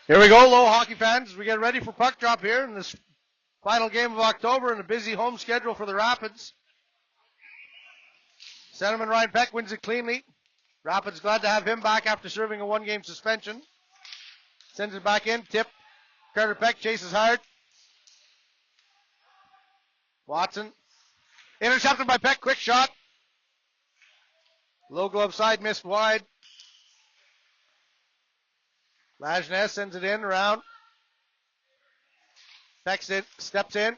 Here we go, Low hockey fans. We get ready for puck drop here in this final game of October and a busy home schedule for the Rapids. Centerman Ryan Peck wins it cleanly. Rapids glad to have him back after serving a one-game suspension. Sends it back in. Tip. Carter Peck chases hard. Watson. Intercepted by Peck. Quick shot. Low glove side. Missed wide. Lajeunesse sends it in around. Peck steps in.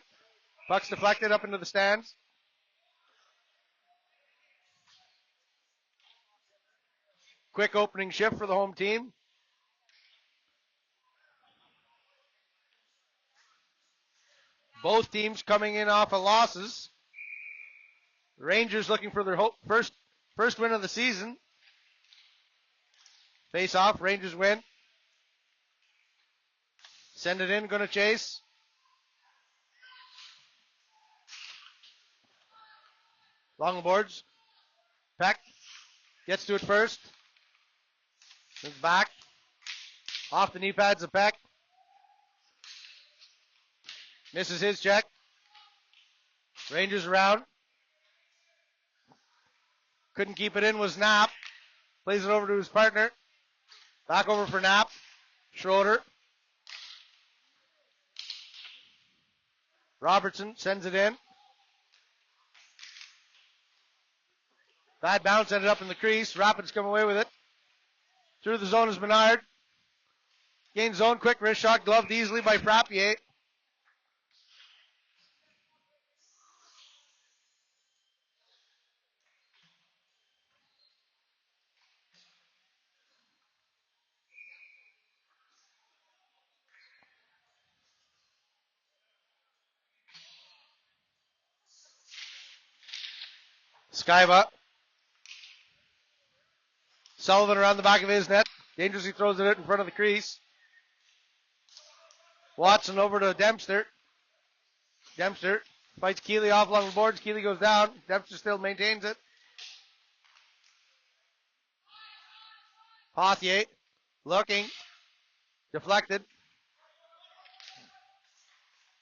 Puck's deflected up into the stands. Quick opening shift for the home team. Both teams coming in off of losses. The Rangers looking for their first win of the season. Face off, Rangers win. Send it in, going to chase. Long boards. Peck gets to it first. Moves back. Off the knee pads of Peck. Misses his check. Rangers around. Couldn't keep it in was Knapp. Plays it over to his partner. Back over for Knapp. Schroeder. Robertson sends it in. Bad bounce ended up in the crease. Rapids come away with it. Through the zone is Menard. Gains zone, quick wrist shot, gloved easily by Frappier. Skyba. Sullivan around the back of his net. Dangerously throws it out in front of the crease. Watson over to Dempster. Dempster fights Keeley off along the boards. Keeley goes down. Dempster still maintains it. Pothier looking. Deflected.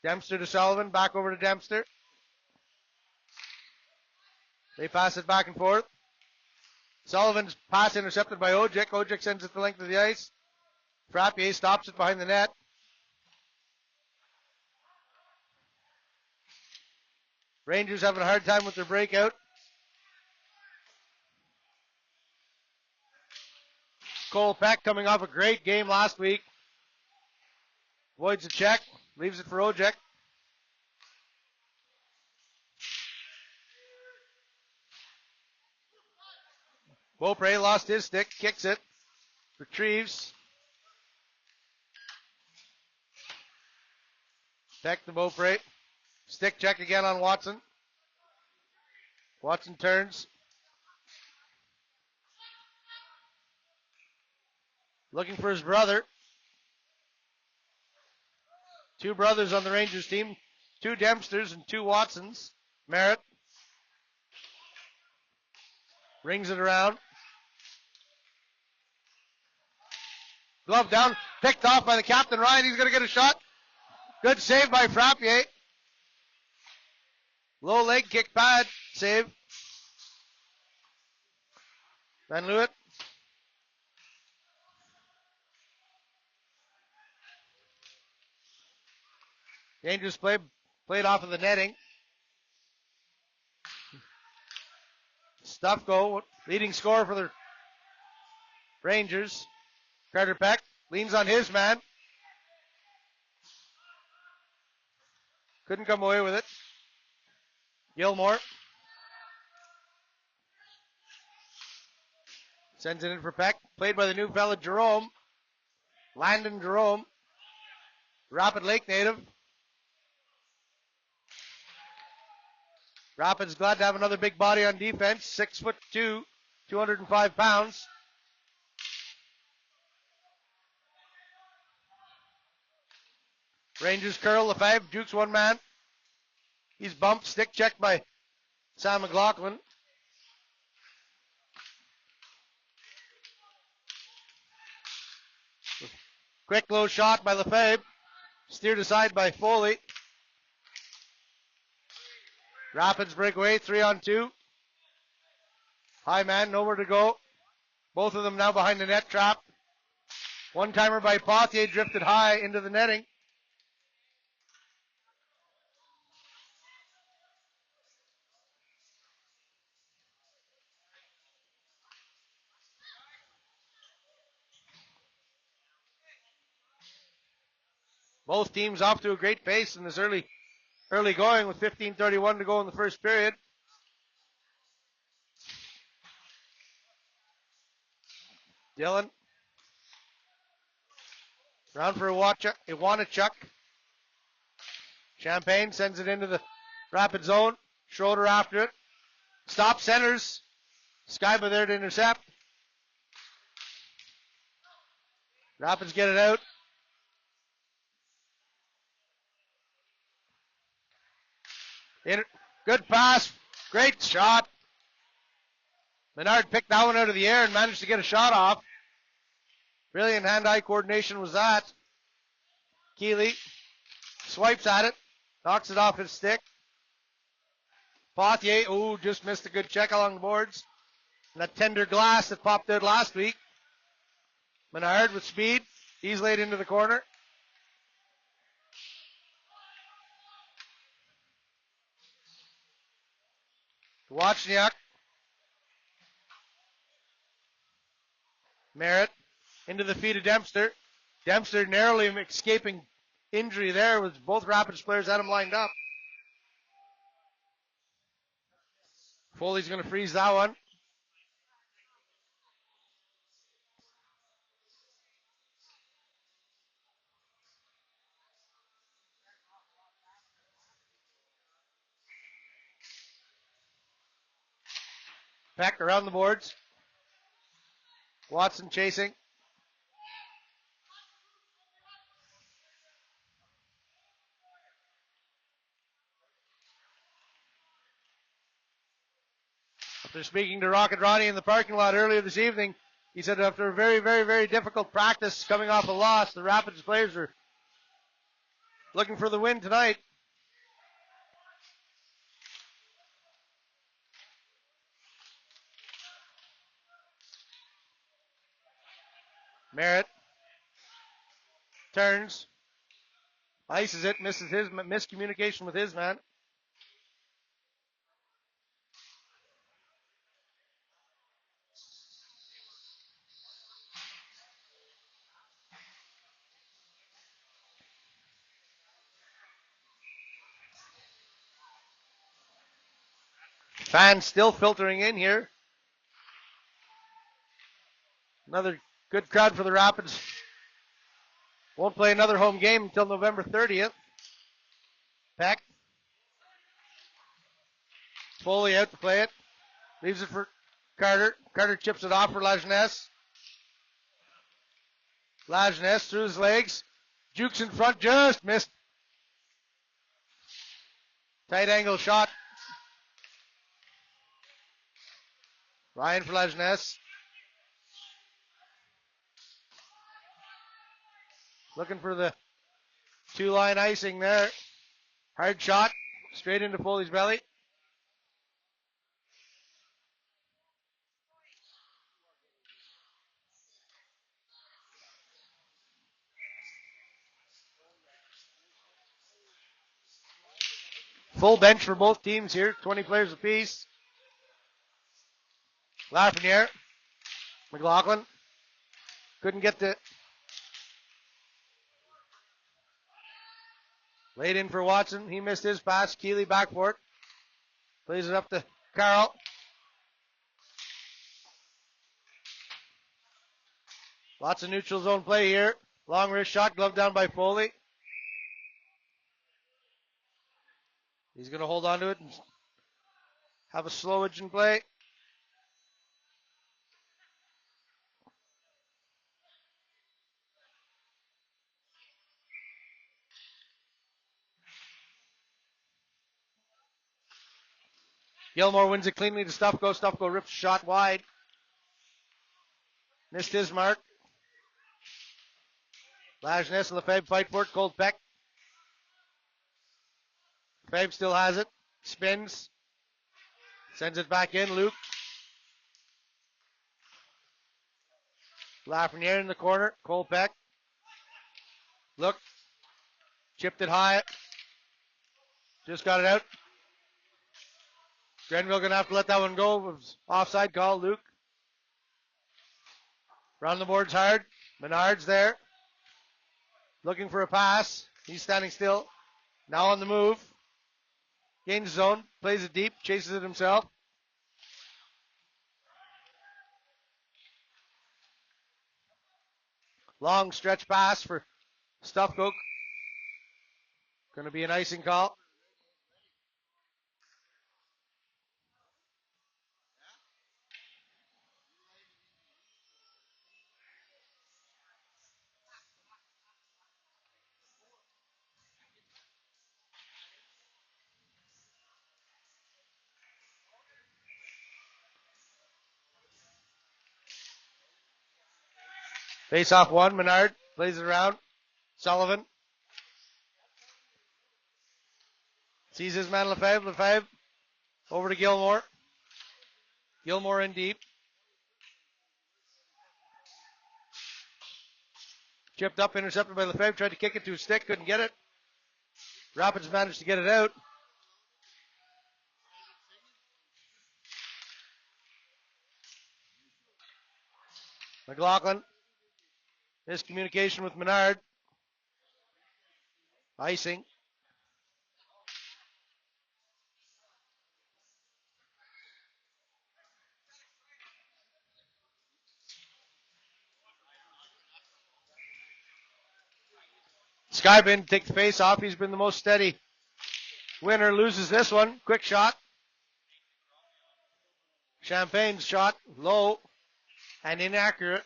Dempster to Sullivan. Back over to Dempster. They pass it back and forth. Sullivan's pass intercepted by Ojek. Ojek sends it the length of the ice. Frappier stops it behind the net. Rangers having a hard time with their breakout. Cole Peck coming off a great game last week. Avoids a check. Leaves it for Ojek. Beaupre lost his stick, kicks it, retrieves. Peck to Beaupre. Stick check again on Watson. Watson turns. Looking for his brother. Two brothers on the Rangers team. Two Dempsters and two Watsons. Merritt. Rings it around. Glove down, picked off by the captain, Ryan. He's going to get a shot. Good save by Frappier. Low leg kick pad save. Van Leeuwen. Dangerous play, played off of the netting. Stufko, leading scorer for the Rangers. Carter Peck leans on his man. Couldn't come away with it. Gilmore. Sends it in for Peck. Played by the new fella Jerome. Landon Jerome. Rapid Lake native. Rapids glad to have another big body on defense. 6'2", 205 pounds. Rangers curl Lefebvre, jukes one man. He's bumped, stick checked by Sam McLaughlin. Quick low shot by Lefebvre. Steered aside by Foley. Rapids breakaway, 3-on-2. High man, nowhere to go. Both of them now behind the net trap. One-timer by Pothier drifted high into the netting. Both teams off to a great pace in this early going with 15:31 to go in the first period. Dillon. Round for Iwanachuk. Champagne sends it into the rapid zone. Schroeder after it. Stop centers. Skyba there to intercept. Rapids get it out. Good pass. Great shot. Menard picked that one out of the air and managed to get a shot off. Brilliant hand-eye coordination was that. Keeley swipes at it. Knocks it off his stick. Pothier, just missed a good check along the boards. And that tender glass that popped out last week. Menard with speed. He's laid into the corner. Wozniak. Merritt into the feet of Dempster. Dempster narrowly escaping injury there with both Rapids players had him lined up. Foley's going to freeze that one. Peck around the boards. Watson chasing. After speaking to Rocket Ronnie in the parking lot earlier this evening, he said after a very, very, very difficult practice coming off a loss, the Rapids players are looking for the win tonight. Merritt turns, ices it, misses his miscommunication with his man. Fans still filtering in here. Another good crowd for the Rapids. Won't play another home game until November 30th. Peck. Foley out to play it. Leaves it for Carter. Carter chips it off for Lajeunesse. Lajeunesse through his legs. Jukes in front, just missed. Tight angle shot. Ryan for Lajeunesse. Looking for the two-line icing there. Hard shot. Straight into Foley's belly. Full bench for both teams here. 20 players apiece. Lafreniere. McLaughlin. Couldn't get the... Laid in for Watson. He missed his pass. Keeley back for it. Plays it up to Carroll. Lots of neutral zone play here. Long wrist shot. Glove down by Foley. He's going to hold on to it and have a slowage in play. Gilmore wins it cleanly to Stufko. Stufko rips a shot wide. Missed his mark. Lajeunesse and Lefebvre fight for it. Cold Peck. Lefebvre still has it. Spins. Sends it back in. Luke. Lafreniere in the corner. Cold Peck. Look. Chipped it high. Just got it out. Grenville going to have to let that one go. It was offside call. Luke. Round the boards hard. Menard's there. Looking for a pass. He's standing still. Now on the move. Gains zone. Plays it deep. Chases it himself. Long stretch pass for Stuffcoke. Going to be an icing call. Face off one. Menard plays it around. Sullivan. Sees his man Lefebvre. Lefebvre over to Gilmore. Gilmore in deep. Chipped up, intercepted by Lefebvre. Tried to kick it to his stick. Couldn't get it. Rapids managed to get it out. McLaughlin. Miscommunication with Menard. Icing. Skybin takes the face off. He's been the most steady winner. Loses this one. Quick shot. Champagne's shot. Low and inaccurate.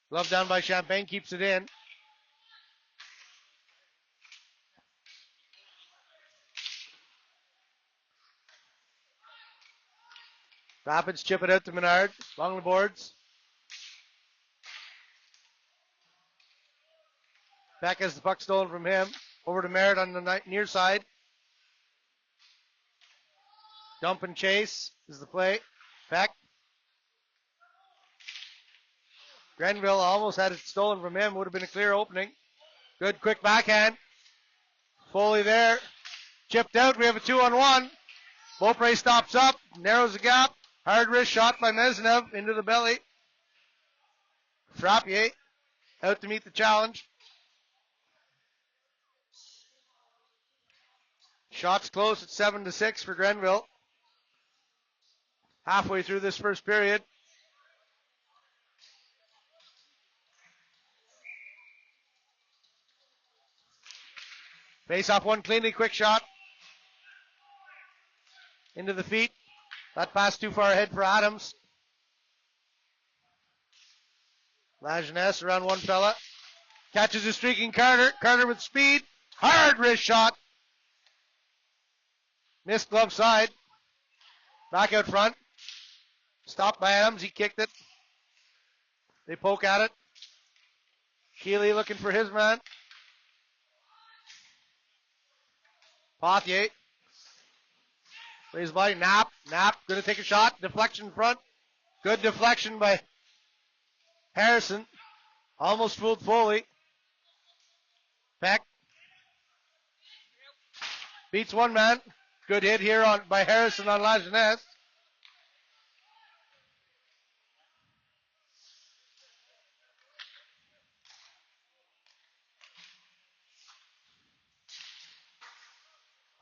Glove down by Champagne. Keeps it in. Rapids chip it out to Menard. Along the boards. Back has the puck stolen from him. Over to Merritt on the near side. Dump and chase is the play. Peck. Grenville almost had it stolen from him. Would have been a clear opening. Good quick backhand. Foley there. Chipped out. We have a 2-on-1. Beaupre stops up. Narrows the gap. Hard wrist shot by Mesnev into the belly. Frappier out to meet the challenge. Shots close at 7-6 for Grenville. Halfway through this first period. Face off one cleanly, quick shot. Into the feet. That pass too far ahead for Adams. Lajeunesse around one fella. Catches a streaking Carter. Carter with speed. Hard wrist shot. Missed glove side. Back out front. Stopped by Adams. He kicked it. They poke at it. Keeley looking for his man. Pothier. Plays by Knapp. Knapp going to take a shot. Deflection front. Good deflection by Harrison. Almost fooled Foley. Peck. Beats one man. Good hit here by Harrison on Lajeunesse.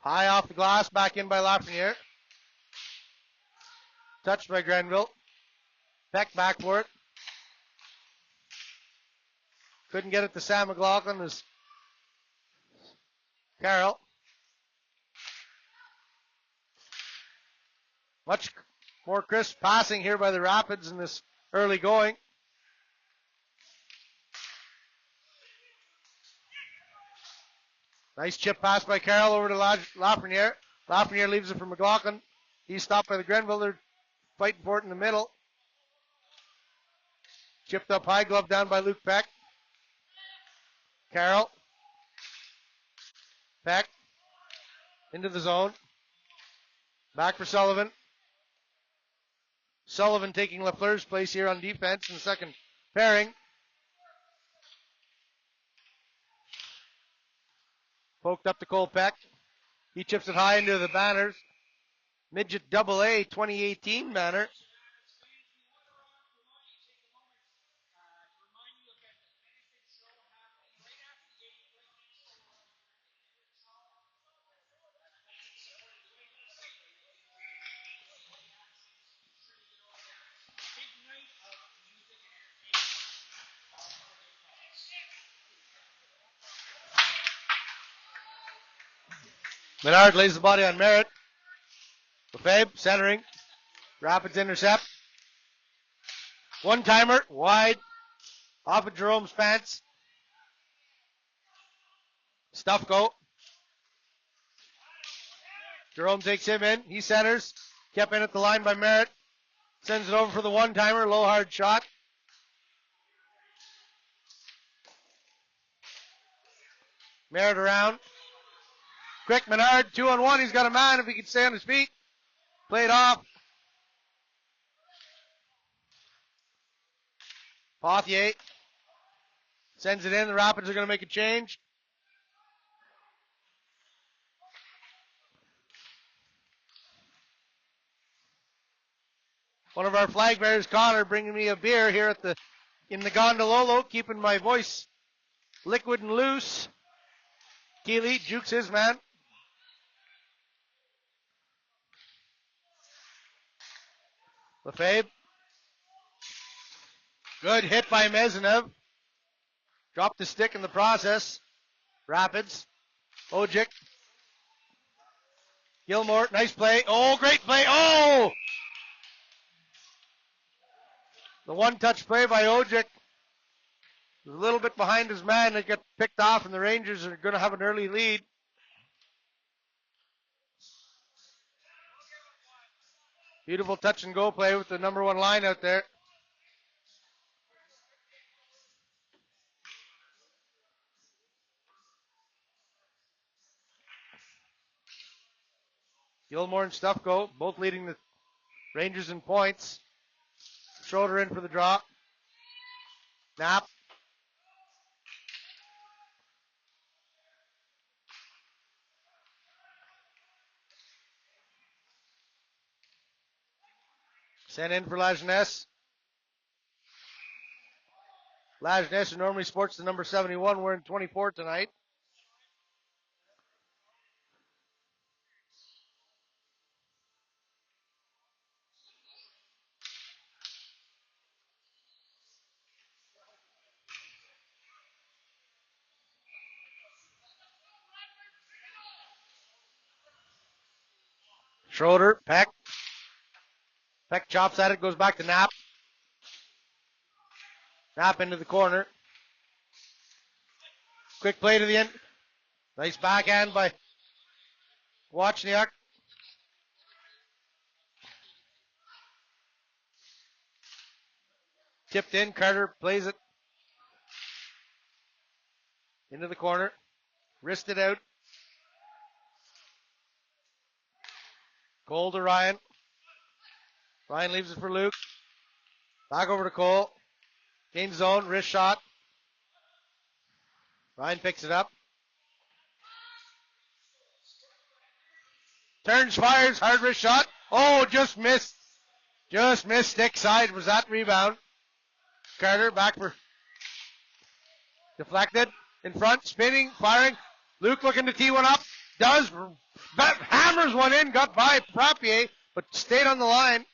High off the glass, back in by Lafreniere. Touched by Grenville. Peck back for it. Couldn't get it to Sam McLaughlin as Carroll. Much more crisp passing here by the Rapids in this early going. Nice chip pass by Carroll over to Lafreniere. Lafreniere leaves it for McLaughlin. He's stopped by the Grenville. They're fighting for it in the middle. Chipped up high, glove down by Luke Peck. Carroll. Peck. Into the zone. Back for Sullivan. Sullivan taking Lafleur's place here on defense in the second pairing. Poked up to Cole Peck. He chips it high into the banners. Midget AA 2018 banner. Menard lays the body on Merritt. Lefebvre centering. Rapids intercept. One-timer, wide. Off of Jerome's pants. Stuffco. Jerome takes him in. He centers. Kept in at the line by Merritt. Sends it over for the one-timer. Low hard shot. Merritt around. Quick Menard, 2-on-1. He's got a man if he can stay on his feet. Played off. Pothier sends it in. The Rapids are going to make a change. One of our flag bearers, Connor, bringing me a beer here in the gondololo, keeping my voice liquid and loose. Keeley jukes his man. Lefebvre. Good hit by Mezinev. Dropped the stick in the process. Rapids. Ojic. Gilmore, nice play. Oh, great play. Oh! The one-touch play by Ojic. A little bit behind his man. They get picked off, and the Rangers are going to have an early lead. Beautiful touch and go play with the number one line out there. Gilmore and Stuffco both leading the Rangers in points. Schroeder in for the draw. Knapp. Sent in for Lajeunesse. Lajeunesse, who normally sports the number 71, wearing 24 tonight. Schroeder, Peck. Peck chops at it, goes back to Knapp. Knapp into the corner. Quick play to the end. Nice backhand by Wozniak. Tipped in, Carter plays it into the corner. Wristed out. Cole to Ryan. Ryan leaves it for Luke. Back over to Cole. Gains zone, wrist shot. Ryan picks it up. Turns, fires, hard wrist shot. Oh, just missed. Just missed stick side. Was that rebound? Carter back for deflected. In front, spinning, firing. Luke looking to tee one up. Does. Hammers one in. Got by Frappier, but stayed on the line.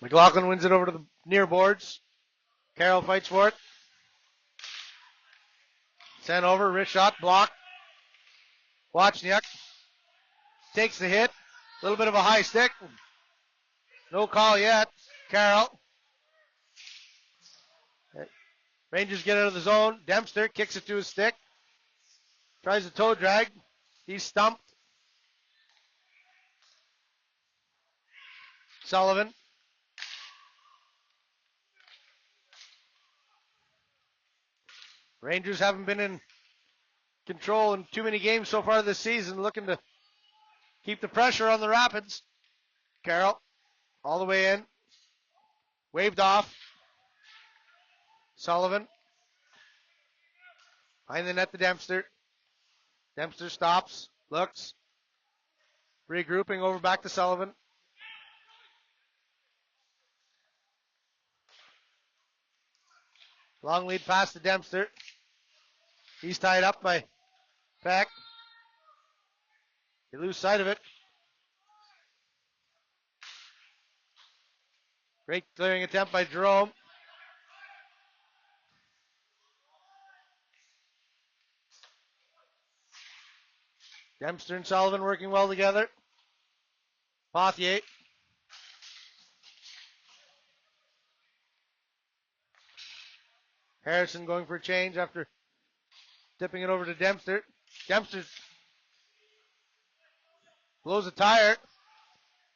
McLaughlin wins it over to the near boards. Carroll fights for it. Sent over, wrist shot, blocked. Wozniak takes the hit. A little bit of a high stick. No call yet. Carroll. Rangers get out of the zone. Dempster kicks it to his stick. Tries a toe drag. He's stumped. Sullivan. Rangers haven't been in control in too many games so far this season, looking to keep the pressure on the Rapids. Carroll, all the way in. Waved off. Sullivan. Behind the net to Dempster. Dempster stops, looks. Regrouping over back to Sullivan. Long lead pass to Dempster. He's tied up by Peck. They lose sight of it. Great clearing attempt by Jerome. Dempster and Sullivan working well together. Pothier. Harrison going for a change after tipping it over to Dempster. Dempster blows a tire.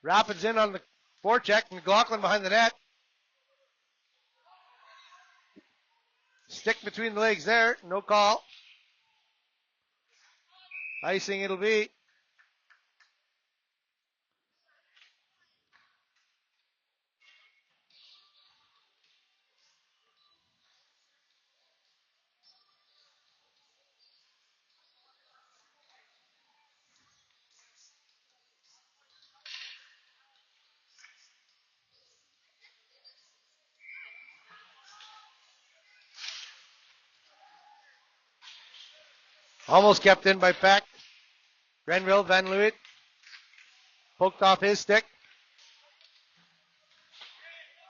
Rapids in on the forecheck. McLaughlin behind the net. Stick between the legs there. No call. Icing it'll be. Almost kept in by Peck. Grenville, Van Leeuwen. Poked off his stick.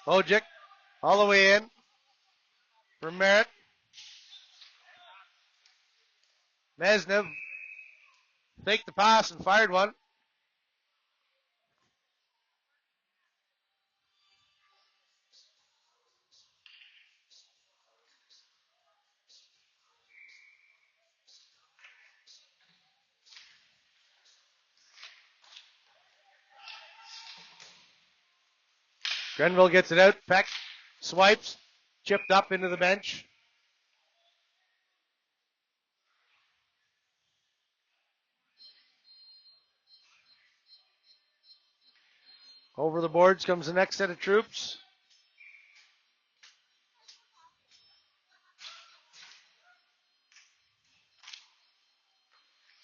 Ojic all the way in for Merritt. Mesnev faked the pass and fired one. Grenville gets it out. Peck swipes. Chipped up into the bench. Over the boards comes the next set of troops.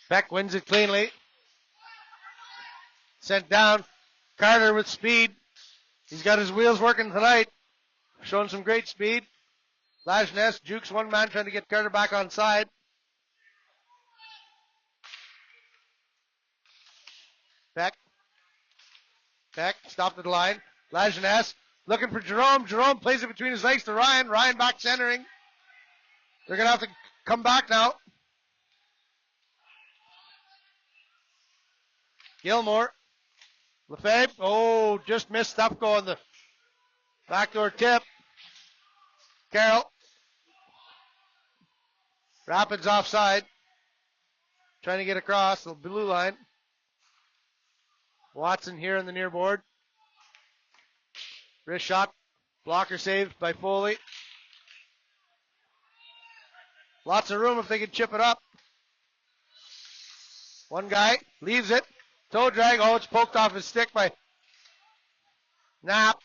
Peck wins it cleanly. Sent down. Carter with speed. He's got his wheels working tonight. Showing some great speed. Lajeunesse jukes one man trying to get Carter back on side. Peck stopped at the line. Lajeunesse looking for Jerome. Jerome plays it between his legs to Ryan. Ryan back centering. They're going to have to come back now. Gilmore. Lefebvre. Oh, just missed Stupko on the backdoor tip. Carroll. Rapids offside. Trying to get across the blue line. Watson here on the near board. Wrist shot. Blocker saved by Foley. Lots of room if they can chip it up. One guy leaves it. Toe drag. Oh, it's poked off his stick by Knapp.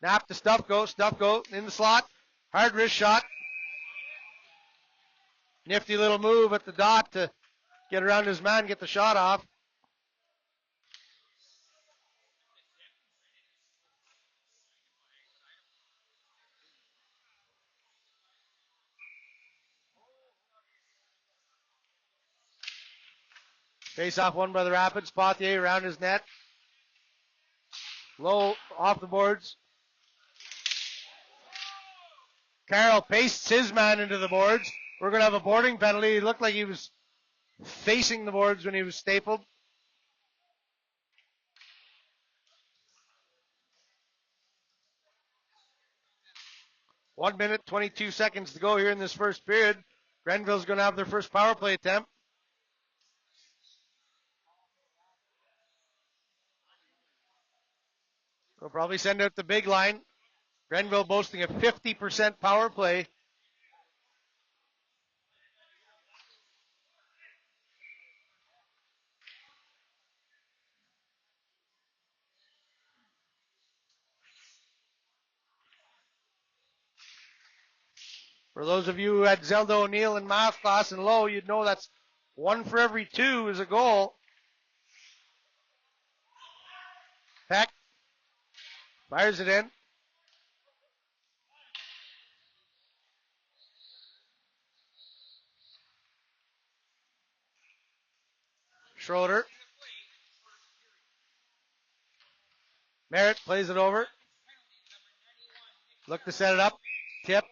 Knapp to Stufko. Stufko in the slot. Hard wrist shot. Nifty little move at the dot to get around his man, get the shot off. Face off one by the Rapids. Pothier around his net. Low off the boards. Carroll pastes his man into the boards. We're going to have a boarding penalty. He looked like he was facing the boards when he was stapled. One minute, 22 seconds to go here in this first period. Grenville's going to have their first power play attempt. They'll probably send out the big line. Grenville boasting a 50% power play. For those of you who had Zelda O'Neill in math class and low, you'd know that's 1 for every 2 is a goal. Peck fires it in. Schroeder. Merritt plays it over. Look to set it up. Tip.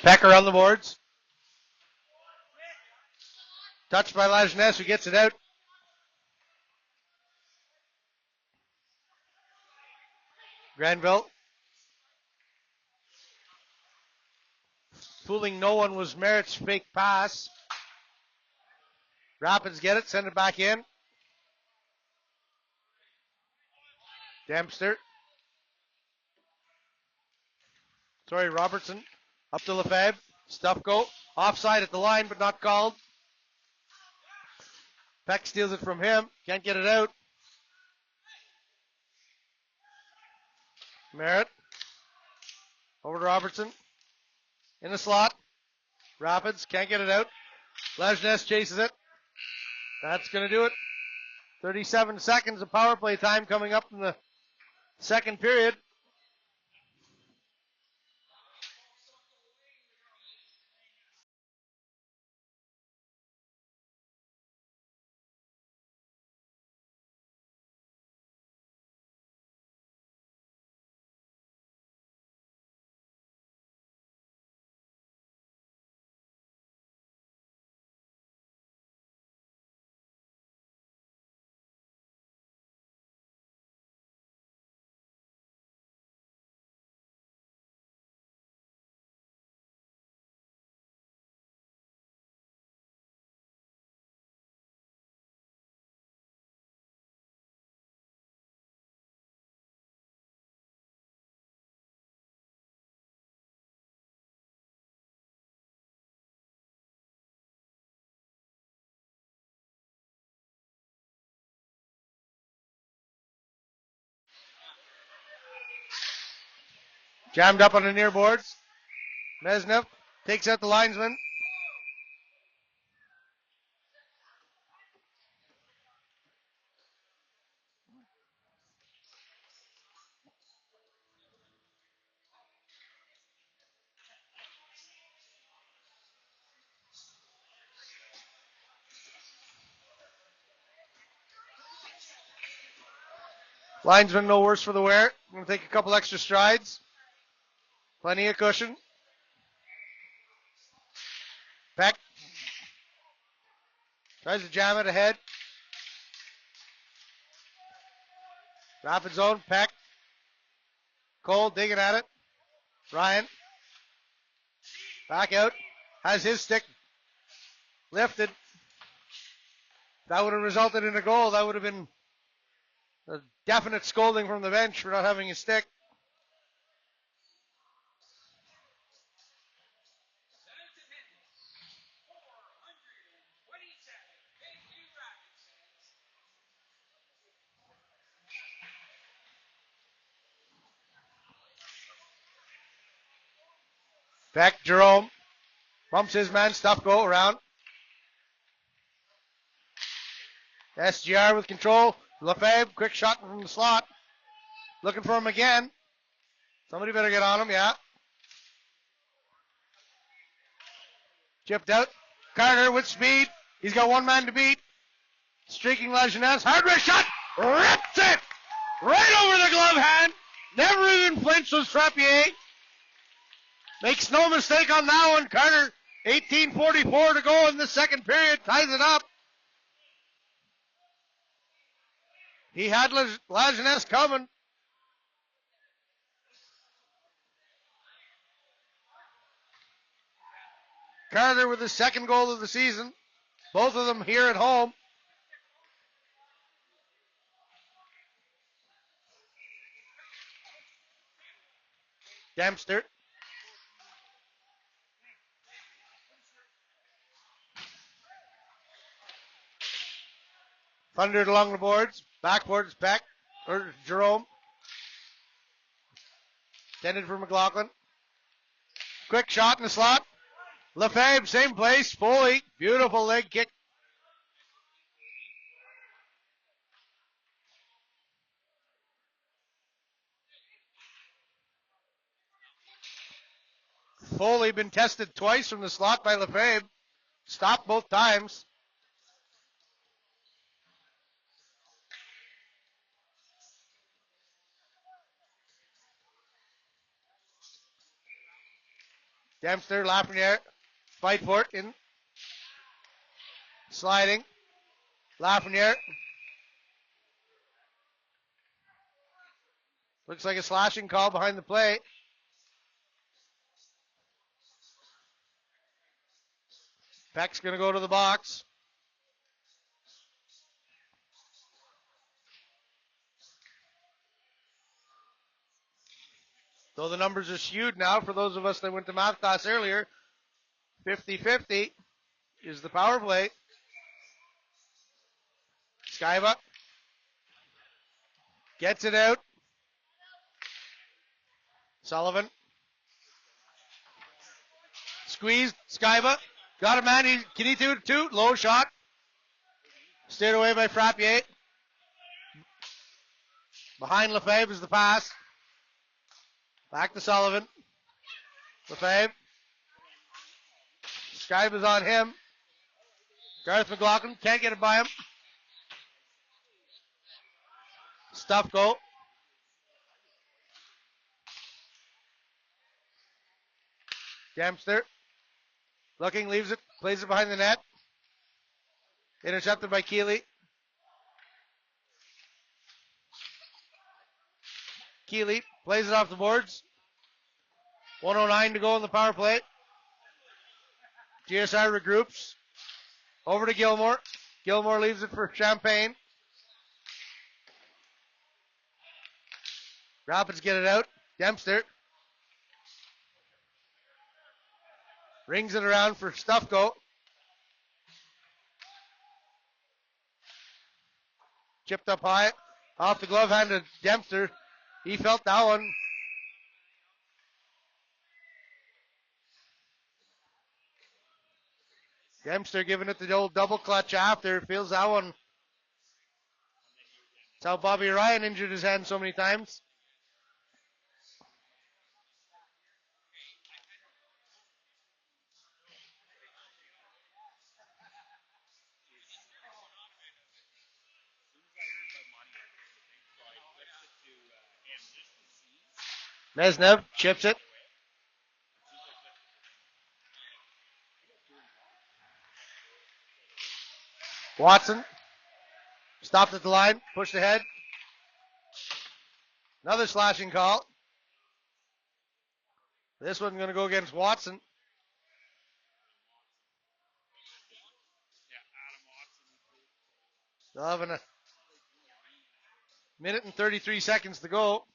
Pecker on the boards. Touched by Lajeunesse, who gets it out. Grenville. Fooling no one was Merritt's fake pass. Rapids get it, send it back in. Dempster. Robertson. Up to Lefebvre. Stufko. Offside at the line, but not called. Peck steals it from him. Can't get it out. Merritt. Over to Robertson. In the slot. Rapids. Can't get it out. Lajeunesse chases it. That's going to do it. 37 seconds of power play time coming up in the second period. Jammed up on the near boards. Mesnev takes out the linesman. Linesman no worse for the wear. Going to take a couple extra strides. Plenty of cushion. Peck tries to jam it ahead. Rapid zone. Peck. Cole digging at it. Ryan. Back out. Has his stick lifted. That would have resulted in a goal. That would have been a definite scolding from the bench for not having his stick. Beck, Jerome. Bumps his man, Stufko around. SGR with control. Lefebvre, quick shot from the slot. Looking for him again. Somebody better get on him, yeah. Chipped out. Carter with speed. He's got one man to beat. Streaking Lajeunesse. Hard wrist shot. Rips it. Right over the glove hand. Never even flinched was Frappier. Makes no mistake on that one. Carter, 18:44 to go in the second period. Ties it up. He had Lajeunesse coming. Carter with his second goal of the season. Both of them here at home. Dempster. Thundered along the boards. Backboards Peck. Or Jerome. Tended for McLaughlin. Quick shot in the slot. Lefebvre, same place. Foley. Beautiful leg kick. Foley been tested twice from the slot by Lefebvre. Stopped both times. Dempster, Lafreniere, fight for it in. Sliding. Lafreniere. Looks like a slashing call behind the play. Peck's going to go to the box. Though the numbers are skewed now for those of us that went to math class earlier, 50-50 is the power play. Skyba gets it out. Sullivan. Squeezed. Skyba. Got a man. Can he do it too? Low shot. Steered away by Frappier. Behind Lefebvre is the pass. Back to Sullivan. Lefebvre. Skyba's on him. Garth McLaughlin can't get it by him. Stufko. Dempster. Looking, leaves it, plays it behind the net. Intercepted by Keeley. Keeley plays it off the boards. 1:09 to go in the power play. GSR regroups. Over to Gilmore. Gilmore leaves it for Champagne. Rapids get it out. Dempster. Rings it around for Stufko. Chipped up high. Off the glove hand to Dempster. He felt that one. Dempster giving it the old double clutch after. Feels that one. That's how Bobby Ryan injured his hand so many times. Mesnev chips it. Watson stopped at the line, pushed ahead. Another slashing call. This one's going to go against Watson. They'll have a minute and 33 seconds to go.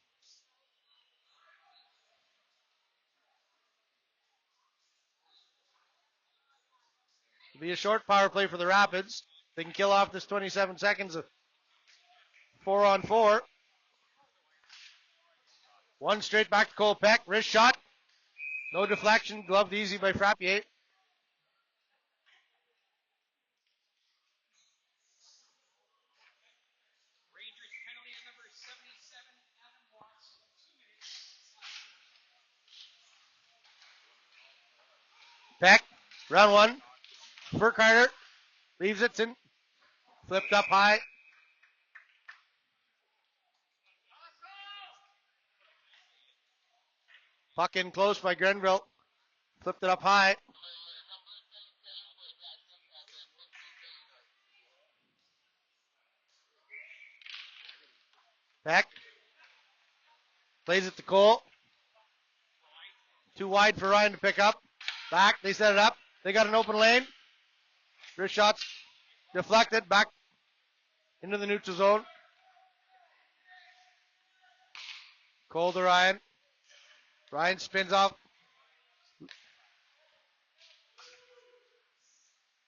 It'll be a short power play for the Rapids. They can kill off this 27 seconds of 4-on-4. One straight back to Cole Peck. Wrist shot. No deflection. Gloved easy by Frappier. Round one for Carter. Leaves it in. Flipped up high. Puck in close by Grenville. Flipped it up high. Peck. Plays it to Cole. Too wide for Ryan to pick up. Back. They set it up. They got an open lane. Wrist shots deflected. Back into the neutral zone. Cole to Ryan. Ryan spins off.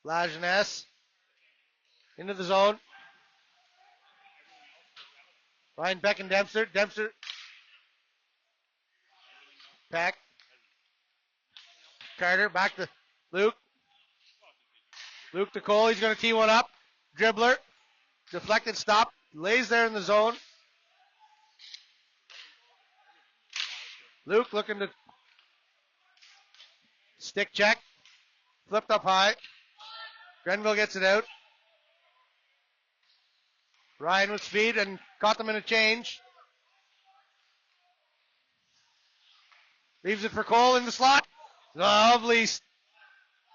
Lajeunesse. Into the zone. Ryan Peck and Dempster. Dempster. Peck. Carter back to Luke. Luke to Cole. He's going to tee one up. Dribbler. Deflected. Stop. Lays there in the zone. Luke looking to stick check. Flipped up high. Grenville gets it out. Ryan with speed and caught them in a change. Leaves it for Cole in the slot. Lovely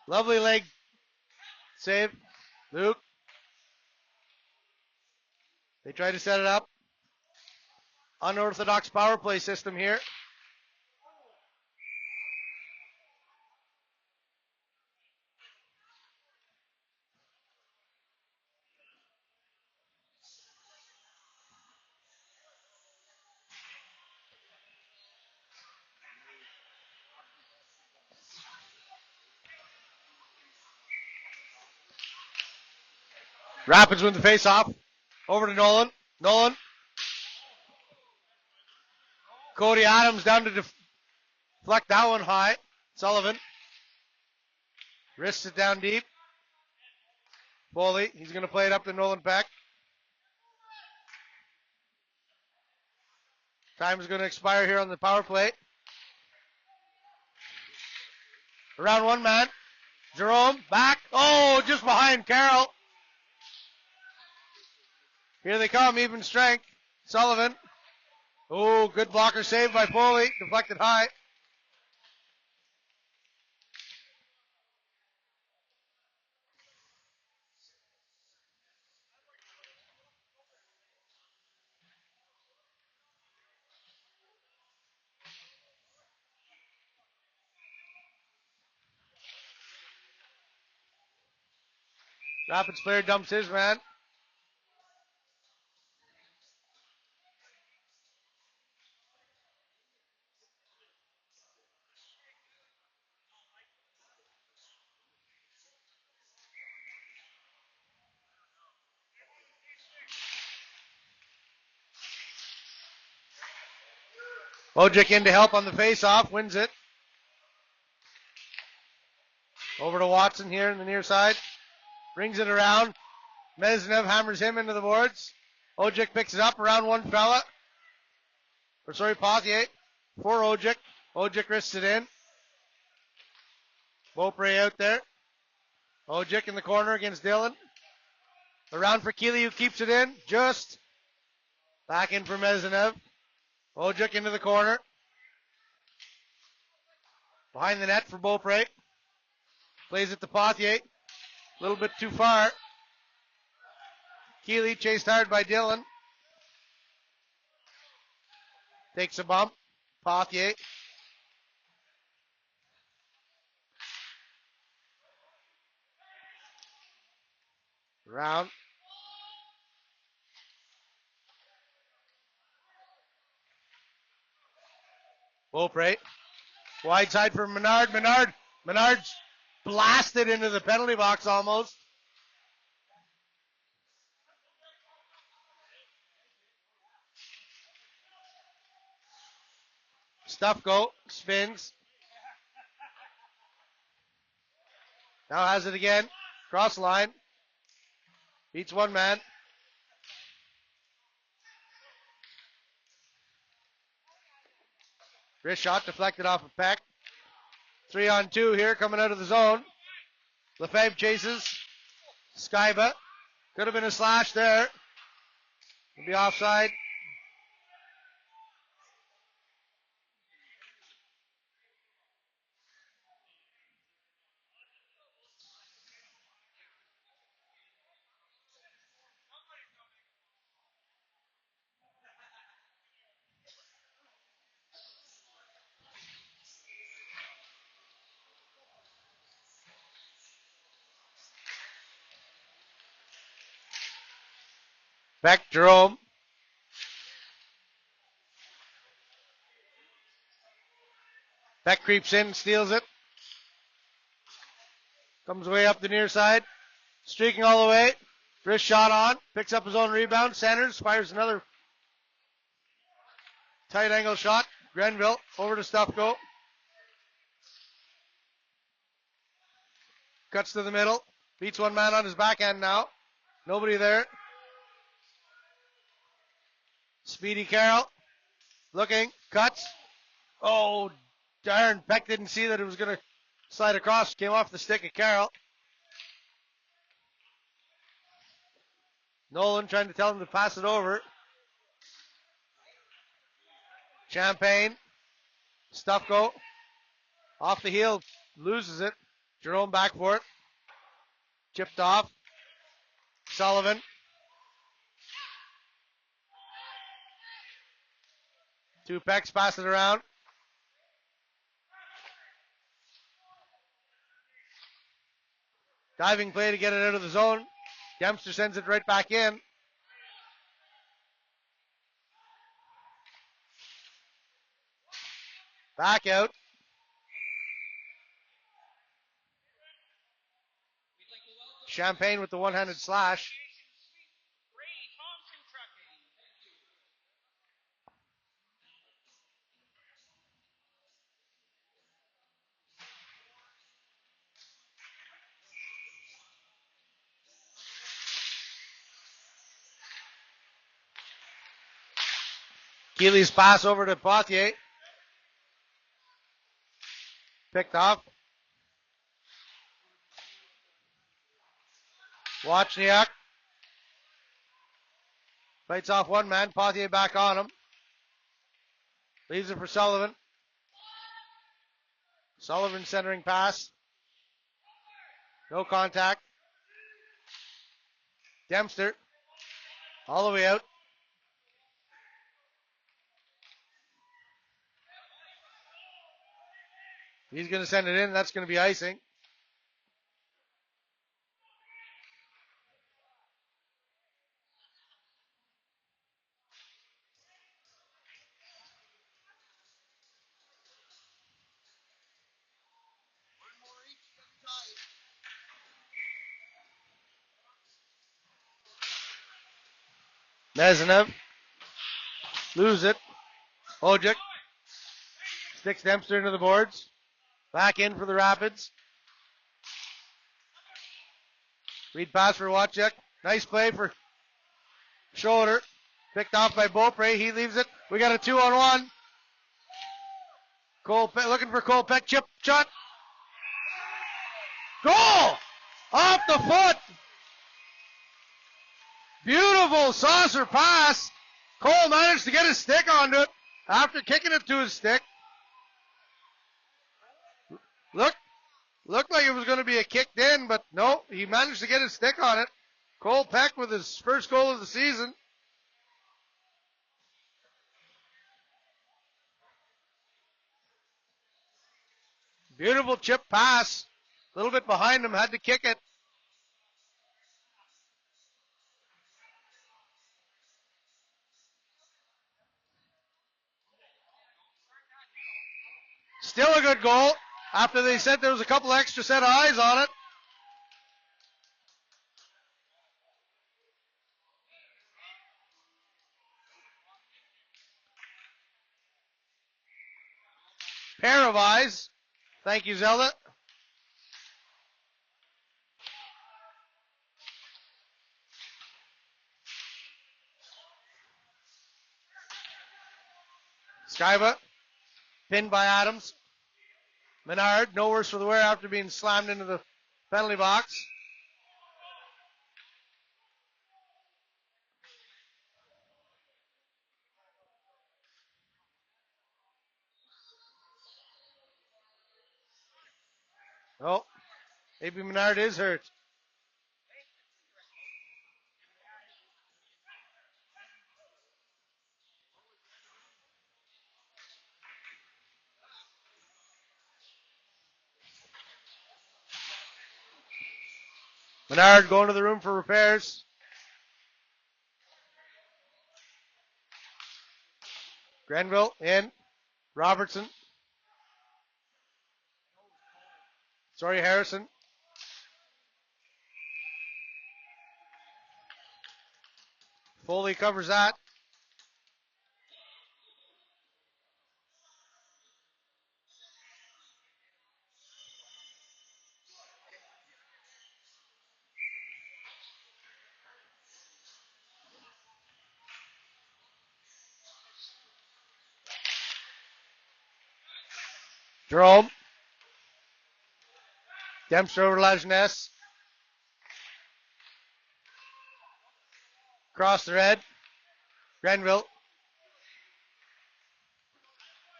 leg save. Luke. They try to set it up. Unorthodox power play system here. Rapids win the face-off. Over to Nolan. Nolan. Cody Adams down to deflect that one high. Sullivan. Wrists it down deep. Foley. He's going to play it up to Nolan Peck. Time is going to expire here on the power play. Around one man. Jerome. Back. Oh, just behind Carroll. Here they come, even strength. Sullivan. Oh, good blocker save by Foley. Deflected high. Rapids player dumps his man. Wojcik in to help on the face-off, wins it. Over to Watson here in the near side. Brings it around. Meznev hammers him into the boards. Wojcik picks it up around one fella. Pothier for Wojcik. Wojcik wrists it in. Beaupre out there. Wojcik in the corner against Dillon. Around for Keeley who keeps it in. Just. Back in for Meznev. Wojcik into the corner. Behind the net for Beaupre. Plays it to Pothier. A little bit too far. Keeley chased hard by Dillon. Takes a bump. Pothier. Round. Beaupre. Wide side for Menard. Menard's blasted into the penalty box almost. Stufko spins. Now has it again. Cross line. Beats one man. Wrist shot deflected off of Peck. 3-on-2 here coming out of the zone. Lefebvre chases. Skyba. Could have been a slash there. Would be offside. Beck, Jerome. Beck creeps in, steals it. Comes way up the near side. Streaking all the way. Wrist shot on. Picks up his own rebound. Sanders fires another tight angle shot. Grenville over to Stufko. Cuts to the middle. Beats one man on his backhand now. Nobody there. Speedy Carroll. Looking. Cuts. Oh, darn. Beck didn't see that it was going to slide across. Came off the stick of Carroll. Nolan trying to tell him to pass it over. Champagne. Stufko. Off the heel. Loses it. Jerome back for it. Chipped off. Sullivan. Two Pecks pass it around. Diving play to get it out of the zone. Dempster sends it right back in. Back out. Champagne with the one-handed slash. Keeley's pass over to Poitier. Picked off. Wozniak. Fights off one man. Poitier back on him. Leaves it for Sullivan. Sullivan centering pass. No contact. Dempster. All the way out. He's going to send it in. That's going to be icing. Mezinev. Lose it. Ojic. Sticks Dempster into the boards. Back in for the Rapids. Read pass for Wozniak. Nice play for Schroeder. Picked off by Beaupre. He leaves it. We got a 2-on-1. Cole Peck, looking for Cole Peck. Chip shot. Goal! Off the foot. Beautiful saucer pass. Cole managed to get his stick onto it after kicking it to his stick. Looked like it was going to be a kicked in, but no, he managed to get his stick on it. Cole Peck with his first goal of the season. Beautiful chip pass. A little bit behind him, had to kick it. Still a good goal after they said there was a couple extra set of eyes on it. Pair of eyes. Thank you, Zelda. Skyba. Pinned by Adams. Menard, no worse for the wear after being slammed into the penalty box. Oh, maybe Menard is hurt. Menard going to the room for repairs. Grenville in. Robertson. Sorry, Harrison. Foley covers that. Jerome. Dempster over to Lajeunesse. Cross the red. Grenville.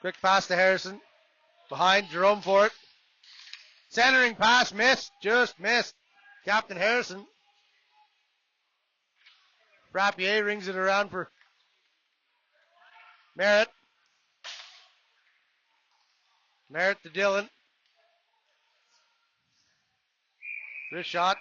Quick pass to Harrison. Behind. Jerome for it. Centering pass missed. Just missed. Captain Harrison. Frappier rings it around for Merritt. Merritt to Dillon. Wrist shot.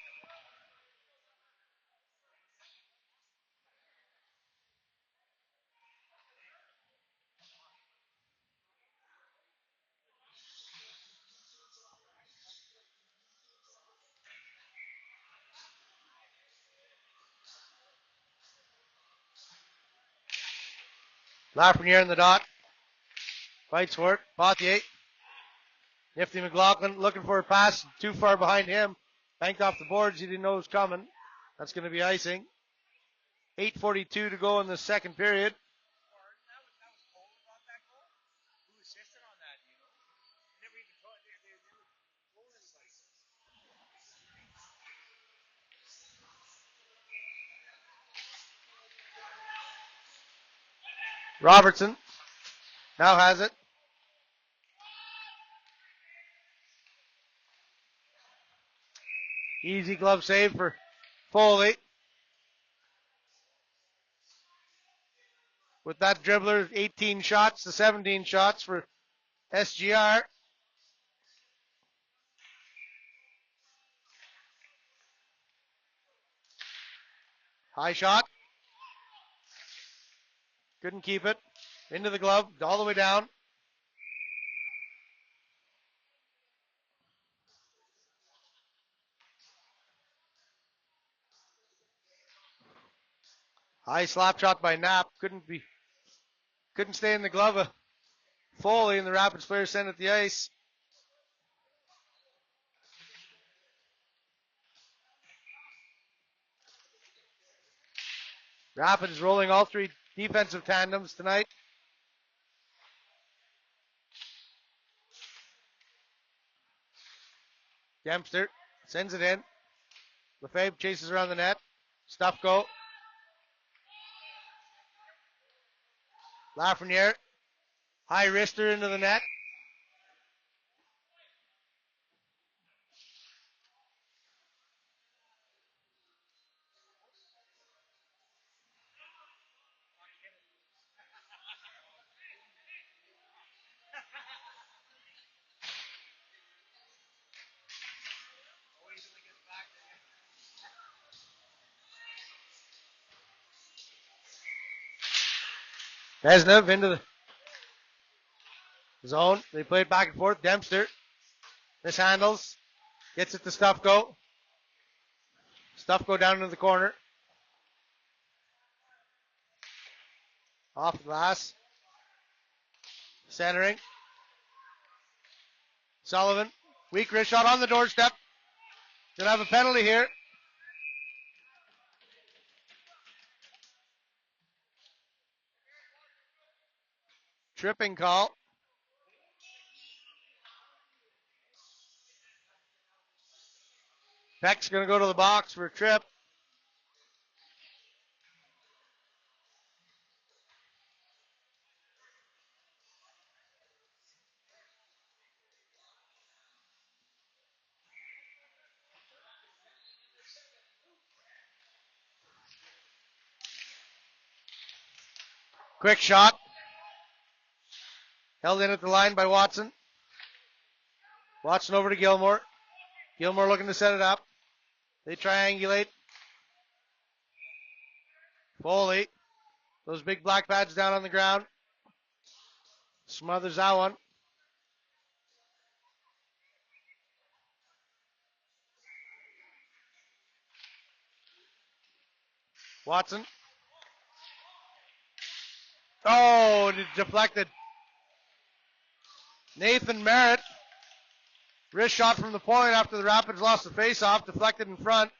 Lafreniere in the dot. Fights for it. Pothier. Nifty McLaughlin looking for a pass. Too far behind him. Banked off the boards. He didn't know it was coming. That's going to be icing. 8:42 to go in the second period. Robertson now has it. Easy glove save for Foley. With that dribbler, 18 shots to 17 shots for SGR. High shot. Couldn't keep it. Into the glove, all the way down. High slap shot by Knapp. Couldn't stay in the glove of Foley, and the Rapids player sent it the ice. Rapids rolling all three defensive tandems tonight. Dempster sends it in. Lefebvre chases around the net. Stufko. Lafreniere. High wrister into the net. Vesnev into the zone. They play it back and forth. Dempster mishandles. Gets it to Stufko. Stufko down into the corner. Off the glass. Centering. Sullivan. Weak wrist shot on the doorstep. Gonna have a penalty here. Tripping call. Peck's going to go to the box for a trip. Quick shot. Held in at the line by Watson. Watson over to Gilmore. Gilmore looking to set it up. They triangulate. Foley. Those big black pads down on the ground. Smothers that one. Watson. Oh, it deflected. Nathan Merritt. Wrist shot from the point after the Rapids lost the face-off. Deflected in front.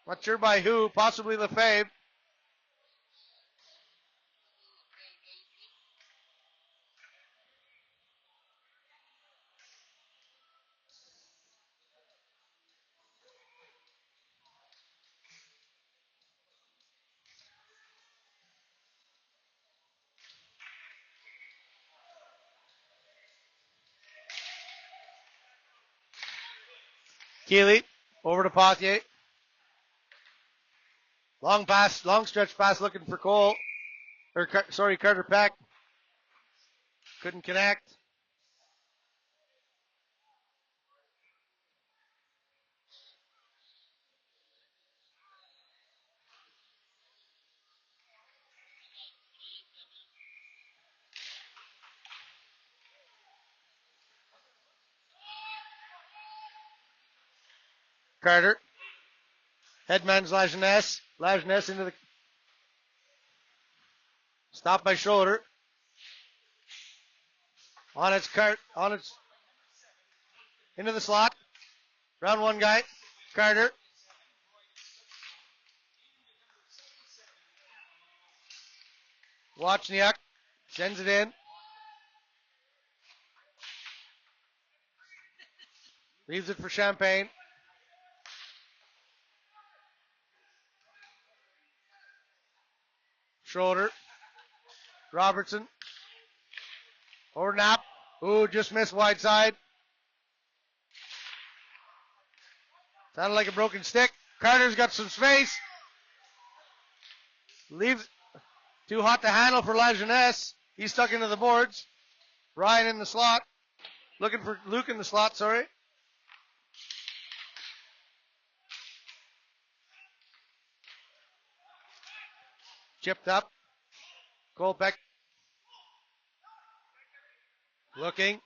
Not sure by who. Possibly Lefebvre. Keeley over to Pothier. Long pass, long stretch pass looking for Cole. Carter Peck. Couldn't connect. Carter. Headman's Lajeunesse. Lajeunesse into the... Stop by shoulder. On its into the slot. Round one guy. Carter. Wozniak sends it in. Leaves it for Champagne. Schroeder. Robertson. Over Knapp. Ooh, just missed wide side. Sounded like a broken stick. Carter's got some space. Leaves too hot to handle for Lajeunesse. He's stuck into the boards. Ryan in the slot. Looking for Luke in the slot, sorry. Chipped up. Kolpeck. Looking.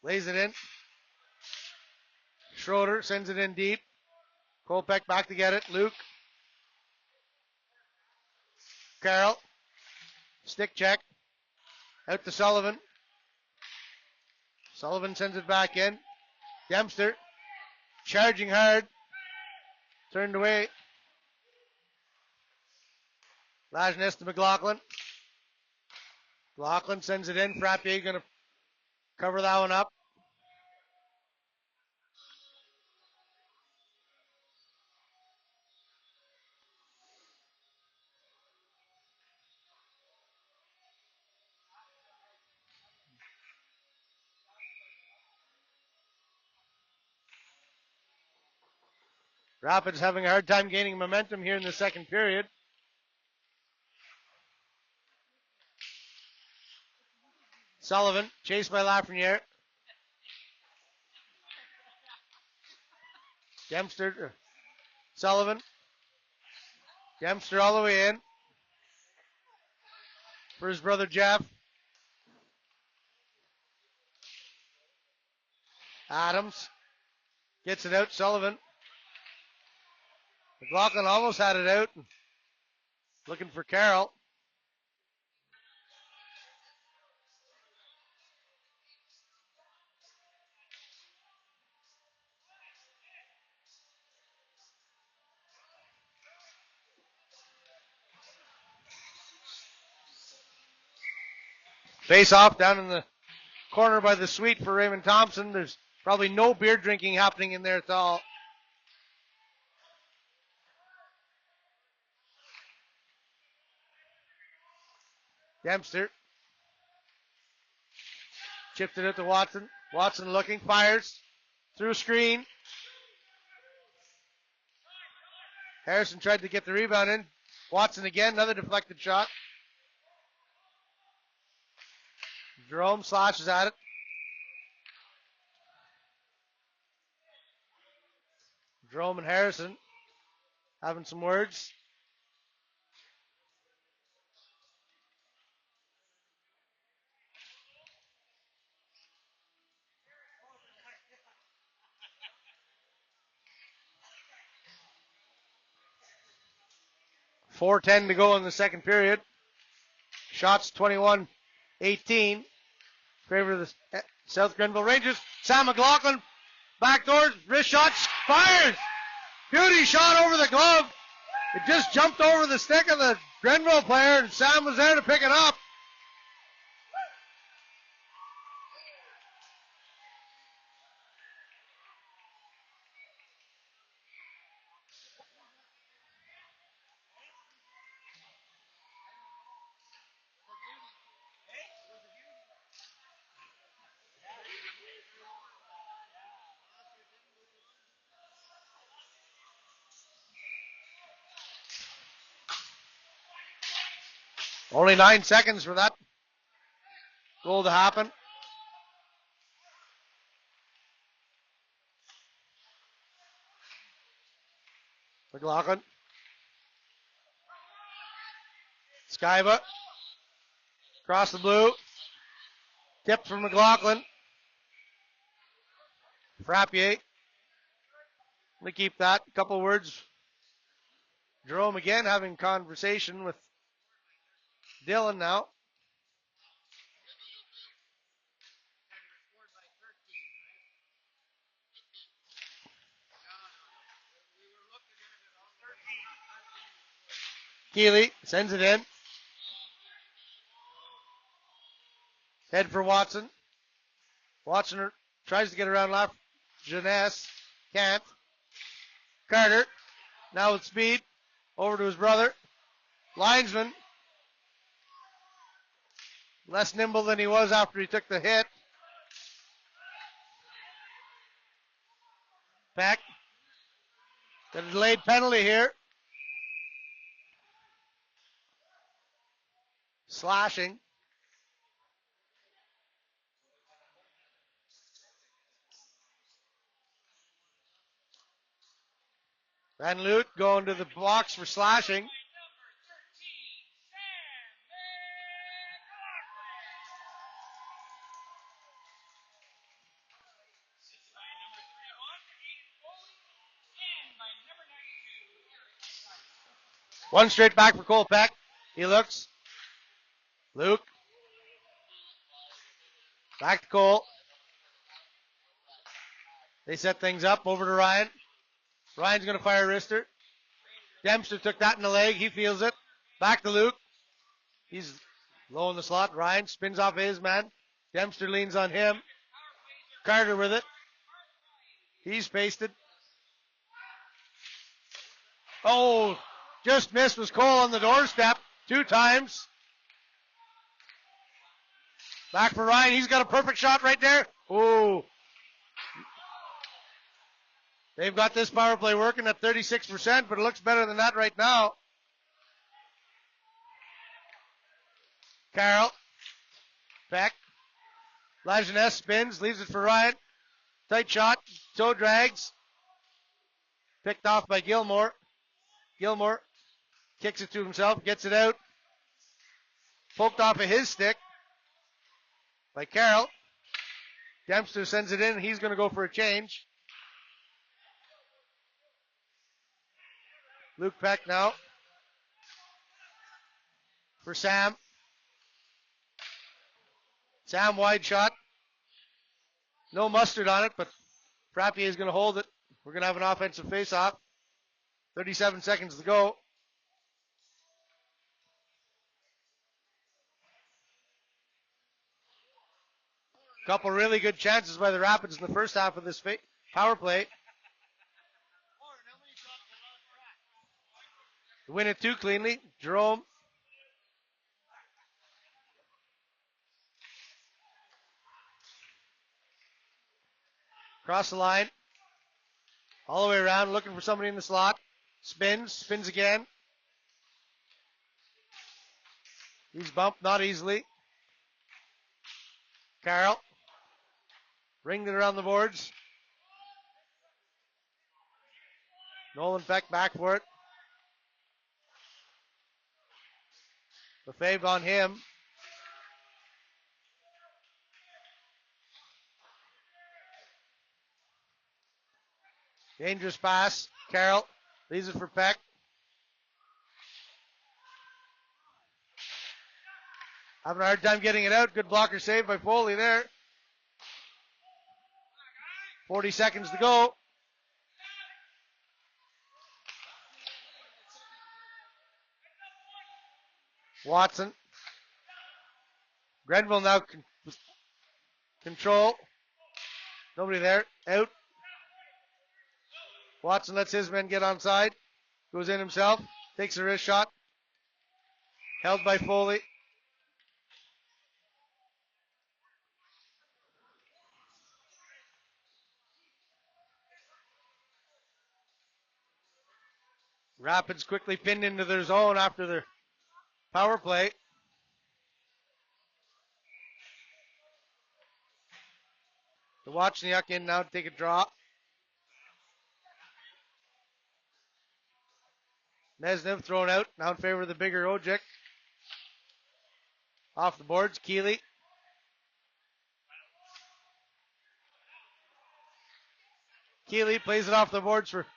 Lays it in. Schroeder sends it in deep. Kolpeck back to get it. Luke. Carroll. Stick check. Out to Sullivan. Sullivan sends it back in. Dempster. Charging hard. Turned away. Lajeunesse to McLaughlin. McLaughlin sends it in. Frappier going to cover that one up. Rapids having a hard time gaining momentum here in the second period. Sullivan, chased by Lafreniere. Dempster, Sullivan. Dempster all the way in. For his brother Jeff. Adams gets it out. Sullivan. McLaughlin almost had it out. Looking for Carroll. Face off down in the corner by the suite for Raymond Thompson. There's probably no beer drinking happening in there at all. Dempster. Chipped it out to Watson. Watson looking, fires. Through screen. Harrison tried to get the rebound in. Watson again, another deflected shot. Jerome slashes at it. Jerome and Harrison having some words. .4:10 to go in the second period. Shots 21-18. Favor of the South Grenville Rangers. Sam McLaughlin, backdoor, wrist shot, fires! Beauty shot over the glove. It just jumped over the stick of the Grenville player, and Sam was there to pick it up. Only 9 seconds for that goal to happen. McLaughlin. Skyba. Across the blue. Tip from McLaughlin. Frappier. We keep that. A couple words. Jerome again having conversation with Dylan now. Keeley sends it in. Head for Watson. Watson tries to get around left. Jeunesse can't. Carter now with speed. Over to his brother. Linesman. Less nimble than he was after he took the hit. Peck. Got a delayed penalty here. Slashing. Van Loot going to the box for slashing. One straight back for Cole Peck. He looks. Luke. Back to Cole. They set things up over to Ryan. Ryan's going to fire a wrister. Dempster took that in the leg. He feels it. Back to Luke. He's low in the slot. Ryan spins off his man. Dempster leans on him. Carter with it. He's pasted. Oh, just missed was Cole on the doorstep 2 times. Back for Ryan. He's got a perfect shot right there. Oh. They've got this power play working at 36%, but it looks better than that right now. Carroll. Peck. Lajeunesse spins, leaves it for Ryan. Tight shot. Toe drags. Picked off by Gilmore. Gilmore kicks it to himself, gets it out. Poked off of his stick by Carroll. Dempster sends it in. He's going to go for a change. Luke Peck now for Sam. Sam wide shot. No mustard on it, but Frappier is going to hold it. We're going to have an offensive face-off. 37 seconds to go. Couple really good chances by the Rapids in the first half of this power play. Win it too cleanly. Jerome. Cross the line. All the way around, looking for somebody in the slot. Spins again. He's bumped, not easily. Carroll. Ringed it around the boards. Nolan Peck back for it. Lefebvre on him. Dangerous pass. Carroll leaves it for Peck. Having a hard time getting it out. Good blocker save by Foley there. 40 seconds to go. Watson. Grenville now control. Nobody there. Out. Watson lets his men get onside. Goes in himself. Takes a wrist shot. Held by Foley. Rapids quickly pinned into their zone after their power play. The Wozniak in now to take a draw. Mesnev thrown out, now in favor of the bigger Ojik. Off the boards, Keeley. Keeley plays it off the boards for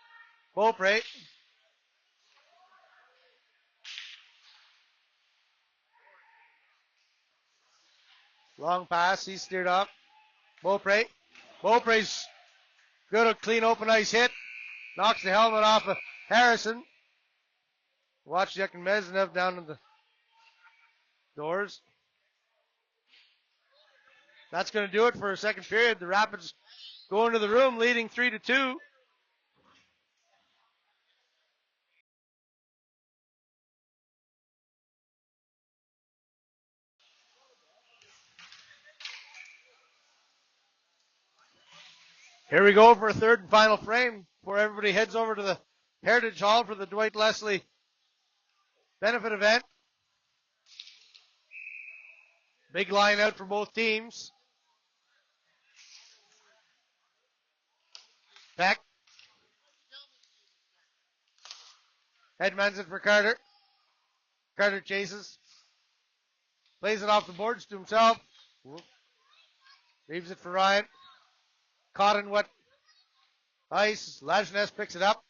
Beaupre. Long pass, he's steered off. Beaupre. Beaupre's good, a clean open ice hit. Knocks the helmet off of Harrison. Wozniak and Mesnev down in the doors. That's going to do it for a second period. The Rapids go into the room leading 3-2. Here we go for a third and final frame before everybody heads over to the Heritage Hall for the Dwight Leslie benefit event. Big line out for both teams. Peck. Headmans it for Carter. Carter chases. Plays it off the boards to himself. Leaves it for Ryan. Caught in wet ice. Lajeunesse picks it up.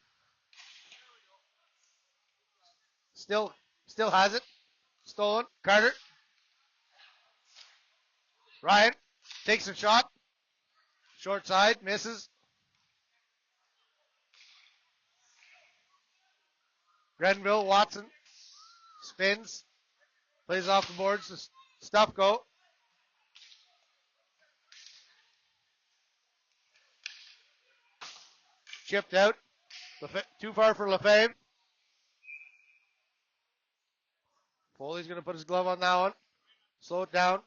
Still has it. Stolen. Carter. Ryan takes a shot. Short side. Misses. Grenville. Watson. Spins. Plays off the boards to Stufko. Chipped out. Too far for Lefebvre. Foley's going to put his glove on that one. Slow it down.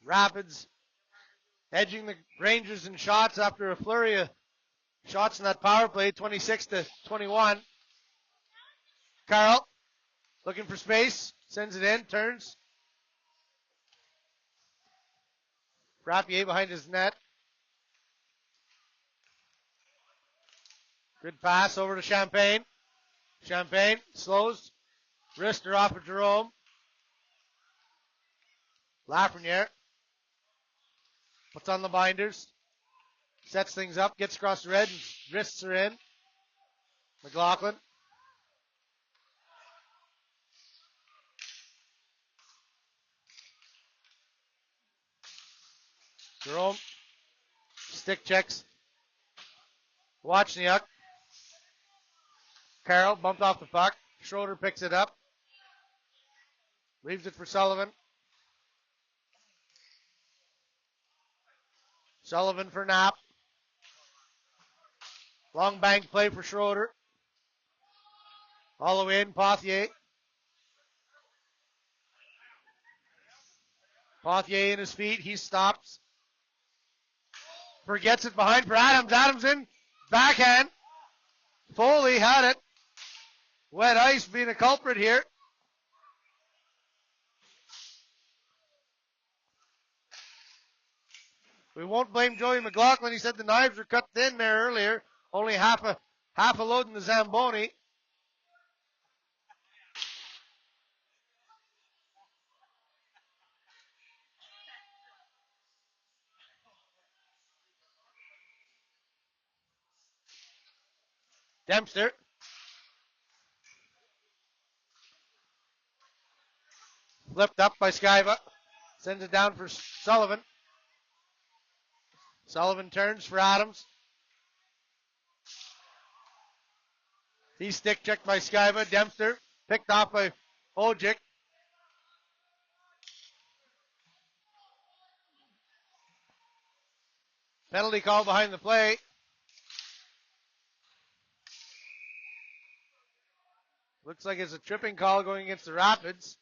Rapids edging the Rangers in shots after a flurry of shots in that power play, 26-21. Carroll looking for space. Sends it in. Turns. Frappier behind his net. Good pass over to Champagne. Champagne slows. Wrister off of Jerome. Lafreniere puts on the binders. Sets things up. Gets across the red. And wrists are in. McLaughlin. Jerome. Stick checks. Wozniak. Carroll bumped off the puck. Schroeder picks it up. Leaves it for Sullivan. Sullivan for Knapp. Long bank play for Schroeder. All the way in, Pothier. Pothier in his feet. He stops. Forgets it behind for Adams. Adams in. Backhand. Foley had it. Wet ice being a culprit here. We won't blame Joey McLaughlin. He said the knives were cut thin there earlier. Only half a load in the Zamboni. Dempster. Flipped up by Skyba. Sends it down for Sullivan. Sullivan turns for Adams. He's stick checked by Skyba. Dempster picked off by Ojic. Penalty call behind the play. Looks like it's a tripping call going against the Rapids.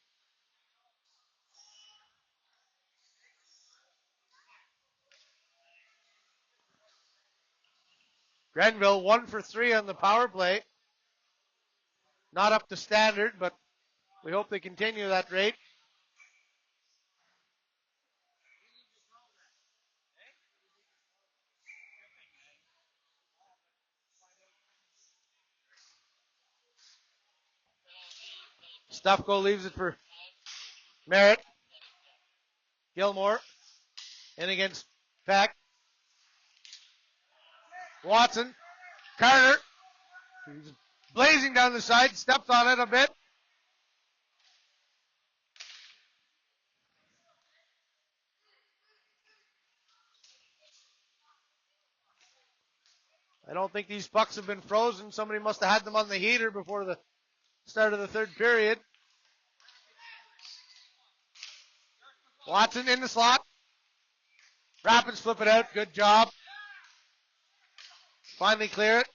Grenville 1 for 3 on the power play. Not up to standard, but we hope they continue that rate. Stufko leaves it for Merritt. Gilmore in against Peck. Watson. Carter. He's blazing down the side. Steps on it a bit. I don't think these pucks have been frozen. Somebody must have had them on the heater before the start of the third period. Watson in the slot. Rapids flip it out. Good job. Finally clear it.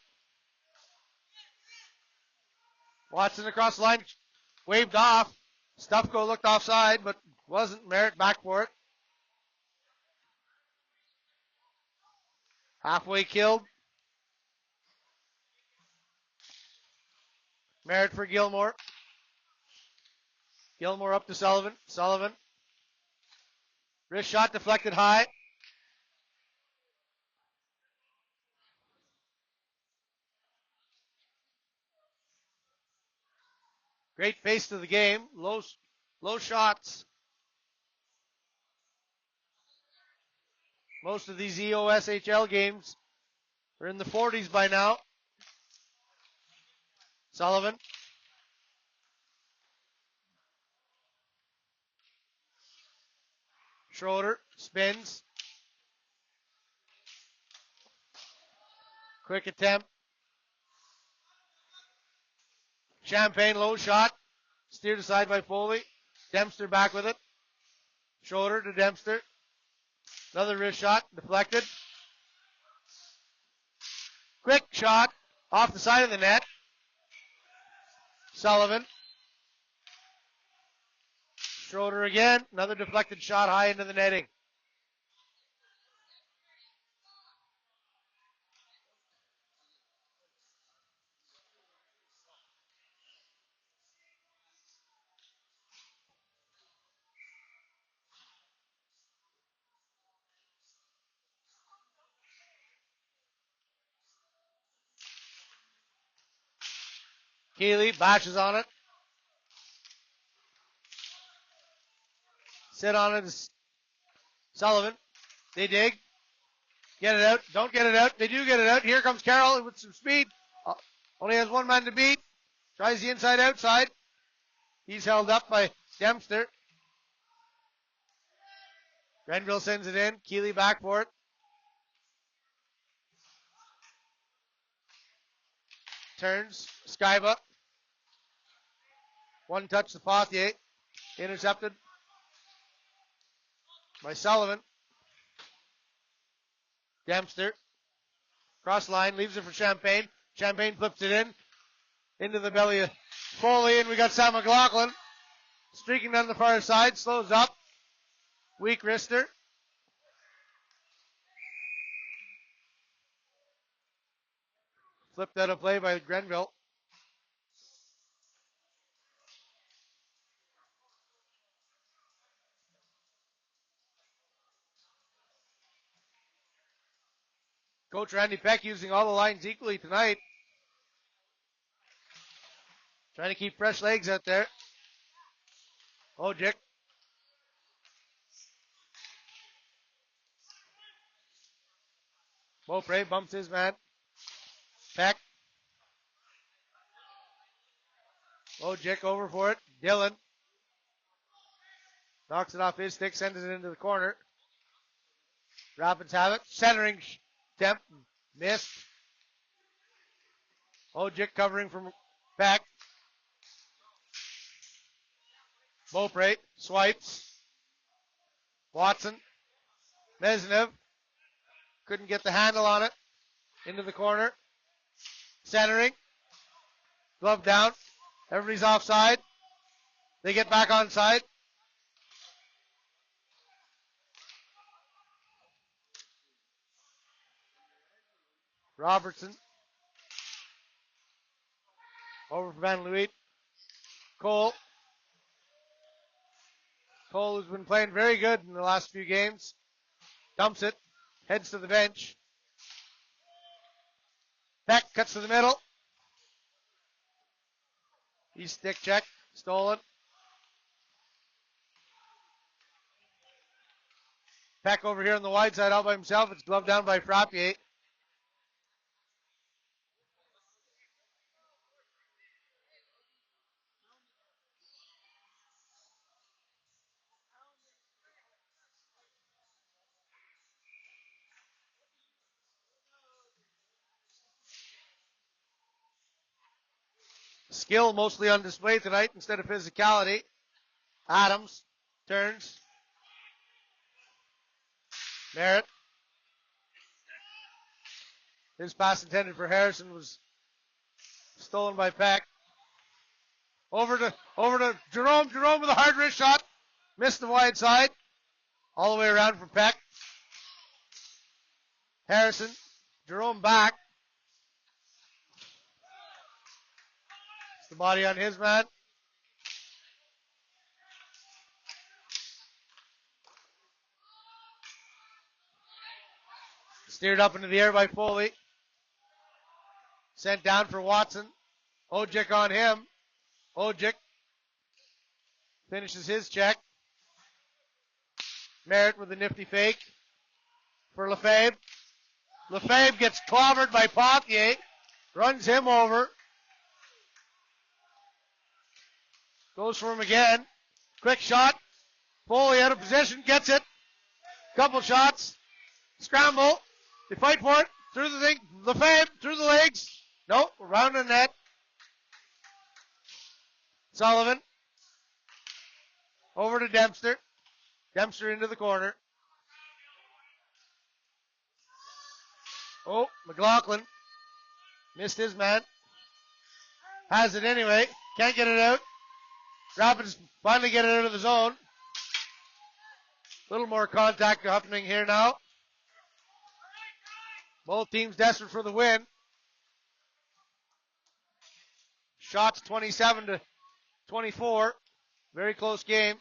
Watson across the line. Waved off. Stufko looked offside, but wasn't. Merritt back for it. Halfway killed. Merritt for Gilmore. Gilmore up to Sullivan. Sullivan. Wrist shot deflected high. Great pace to the game. Low shots. Most of these EOSHL games are in the 40s by now. Sullivan. Schroeder spins. Quick attempt. Champagne low shot. Steered aside by Foley. Dempster back with it. Schroeder to Dempster. Another wrist shot. Deflected. Quick shot. Off the side of the net. Sullivan. Schroeder again. Another deflected shot high into the netting. Keeley bashes on it. Sit on it is Sullivan. They dig. Get it out. Don't get it out. They do get it out. Here comes Carroll with some speed. Only has one man to beat. Tries the inside outside. He's held up by Dempster. Grenville sends it in. Keeley back for it. Turns. Skyba. One touch to Pothier. Intercepted by Sullivan. Dempster. Cross line, leaves it for Champagne. Champagne flips it into the belly of Foley, and we got Sam McLaughlin streaking down the far side, slows up. Weak wrister. Flipped out of play by Grenville. Coach Randy Peck using all the lines equally tonight. Trying to keep fresh legs out there. Ojic. Beaupre bumps his man. Peck. Ojic over for it. Dillon. Knocks it off his stick, sends it into the corner. Rapids have it. Centering attempt. Missed. Ojic covering from Peck. Beaupre swipes. Watson. Mesnev. Couldn't get the handle on it. Into the corner. Centering. Glove down. Everybody's offside. They get back onside. Robertson. Over for Van Louis. Cole. Cole, who's been playing very good in the last few games. Dumps it. Heads to the bench. Peck cuts to the middle. He's stick check. Stolen. Peck over here on the wide side all by himself. It's gloved down by Frappier. Skill mostly on display tonight instead of physicality. Adams turns. Merritt. His pass intended for Harrison was stolen by Peck. Over to Jerome. Jerome with a hard wrist shot. Missed the wide side. All the way around for Peck. Harrison. Jerome back. The body on his man. Steered up into the air by Foley. Sent down for Watson. Ojic on him. Ojic finishes his check. Merritt with a nifty fake for Lefebvre. Lefebvre gets clobbered by Pothier. Runs him over. Goes for him again. Quick shot. Foley out of position. Gets it. Couple shots. Scramble. They fight for it. Through the thing. Lefebvre through the legs. Nope. Around the net. Sullivan. Over to Dempster. Dempster into the corner. Oh, McLaughlin. Missed his man. Has it anyway. Can't get it out. Rapids finally get it out of the zone. A little more contact happening here now. Both teams desperate for the win. Shots 27-24. Very close game.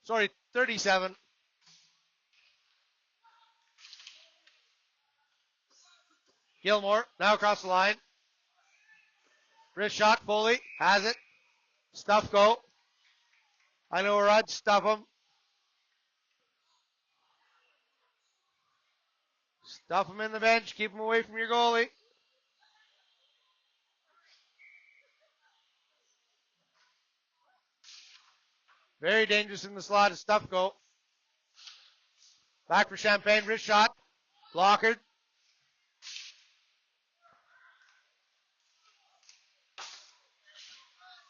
Sorry, 37. Gilmore now across the line. Wrist shot. Foley has it. Stuff go. I know where I'd stuff him. Stuff him in the bench. Keep him away from your goalie. Very dangerous in the slot is Stuff go. Back for Champagne. Wrist shot. Blocker.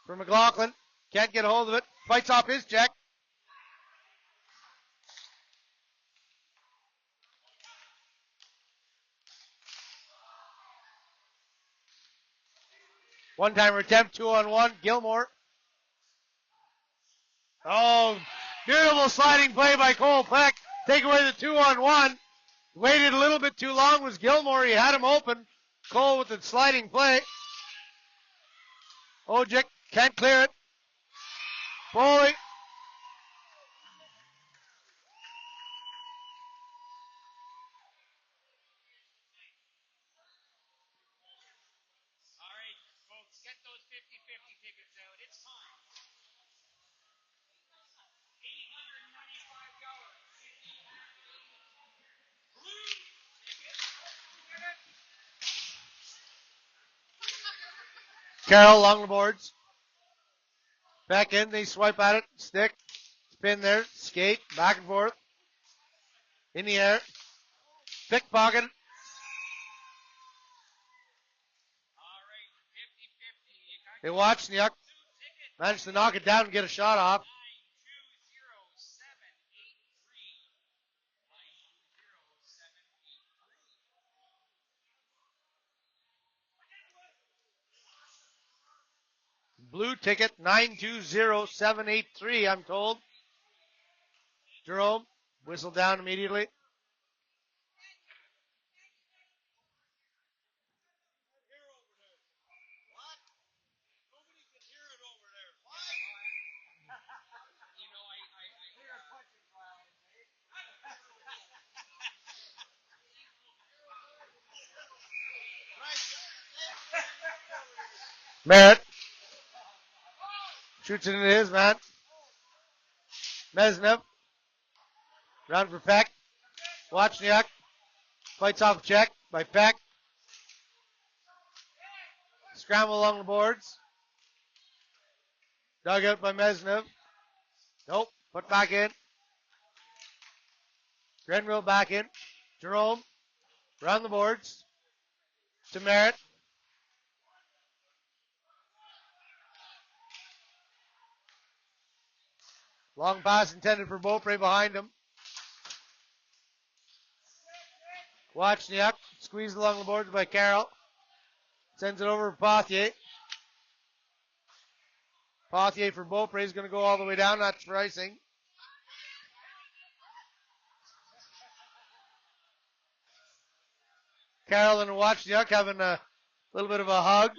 For McLaughlin. Can't get a hold of it. Fights off his check. One-timer attempt, 2-on-1. Gilmore. Oh, beautiful sliding play by Cole Peck. Take away the 2-on-1. Waited a little bit too long was Gilmore. He had him open. Cole with the sliding play. Ojic can't clear it. Foley. Carroll along the boards. Back in, they swipe at it, stick, spin there, skate, back and forth. In the air. Pickpocket. They watch Nyuk. Managed to knock it down and get a shot off. Blue ticket 920783, I'm told. Jerome, whistle down immediately. Merritt shoots it into his man. Mesnev. Round for Peck. Wozniak. Fights off a check by Peck. Scramble along the boards. Dug out by Mesnev. Nope. Put back in. Grenville back in. Jerome. Round the boards. To Merritt. Long pass intended for Beaupre behind him. Wozniak squeezed along the boards by Carroll. Sends it over for Pothier. Pothier for Beaupre is going to go all the way down. That's for icing. Carroll and Wozniak having a little bit of a hug.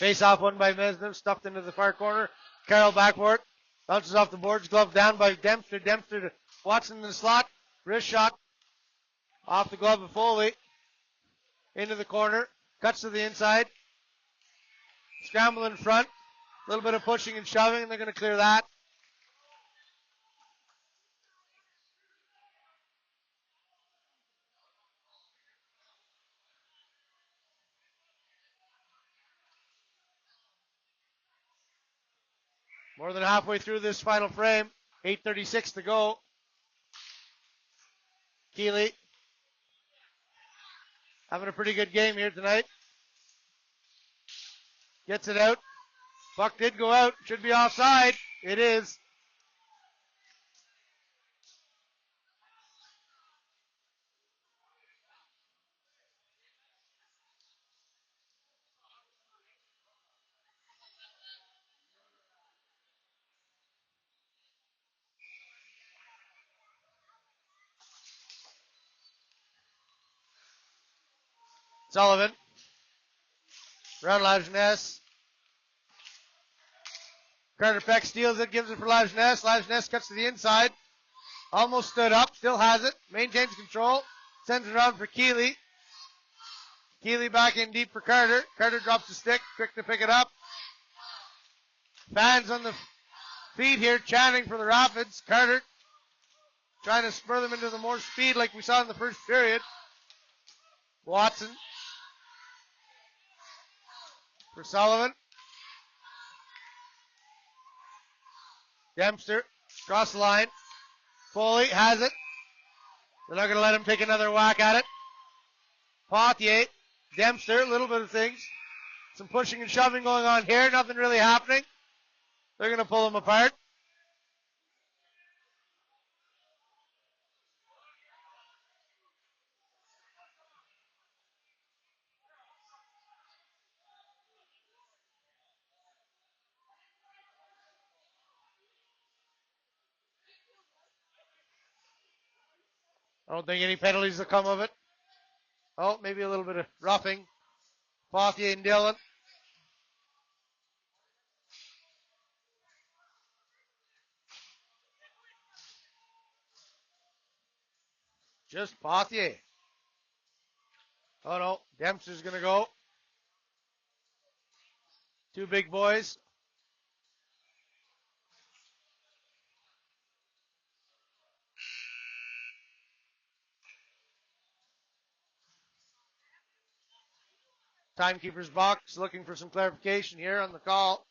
Face off one by Mesnev, stuffed into the far corner. Carroll back for it. Bounces off the boards, glove down by Dempster. Dempster to Watson in the slot. Wrist shot. Off the glove of Foley. Into the corner. Cuts to the inside. Scramble in front. A little bit of pushing and shoving, and they're going to clear that. More than halfway through this final frame. 8:36 to go. Keeley having a pretty good game here tonight. Gets it out. Puck did go out. Should be offside. It is. Sullivan. Around Lajeunesse. Carter Peck steals it, gives it for Lajeunesse. Lajeunesse cuts to the inside. Almost stood up, still has it. Maintains control. Sends it around for Keeley. Keeley back in deep for Carter. Carter drops the stick, quick to pick it up. Fans on the feet here chanting for the Rapids. Carter trying to spur them into the more speed like we saw in the first period. Watson for Sullivan. Dempster across the line. Foley has it. They're not going to let him take another whack at it. Pothier, Dempster, a little bit of things. Some pushing and shoving going on here. Nothing really happening. They're going to pull them apart. I don't think any penalties will come of it. Oh, maybe a little bit of roughing. Pothier and Dillon. Just Pothier. Oh no, Dempster's going to go. Two big boys. Timekeeper's box looking for some clarification here on the call.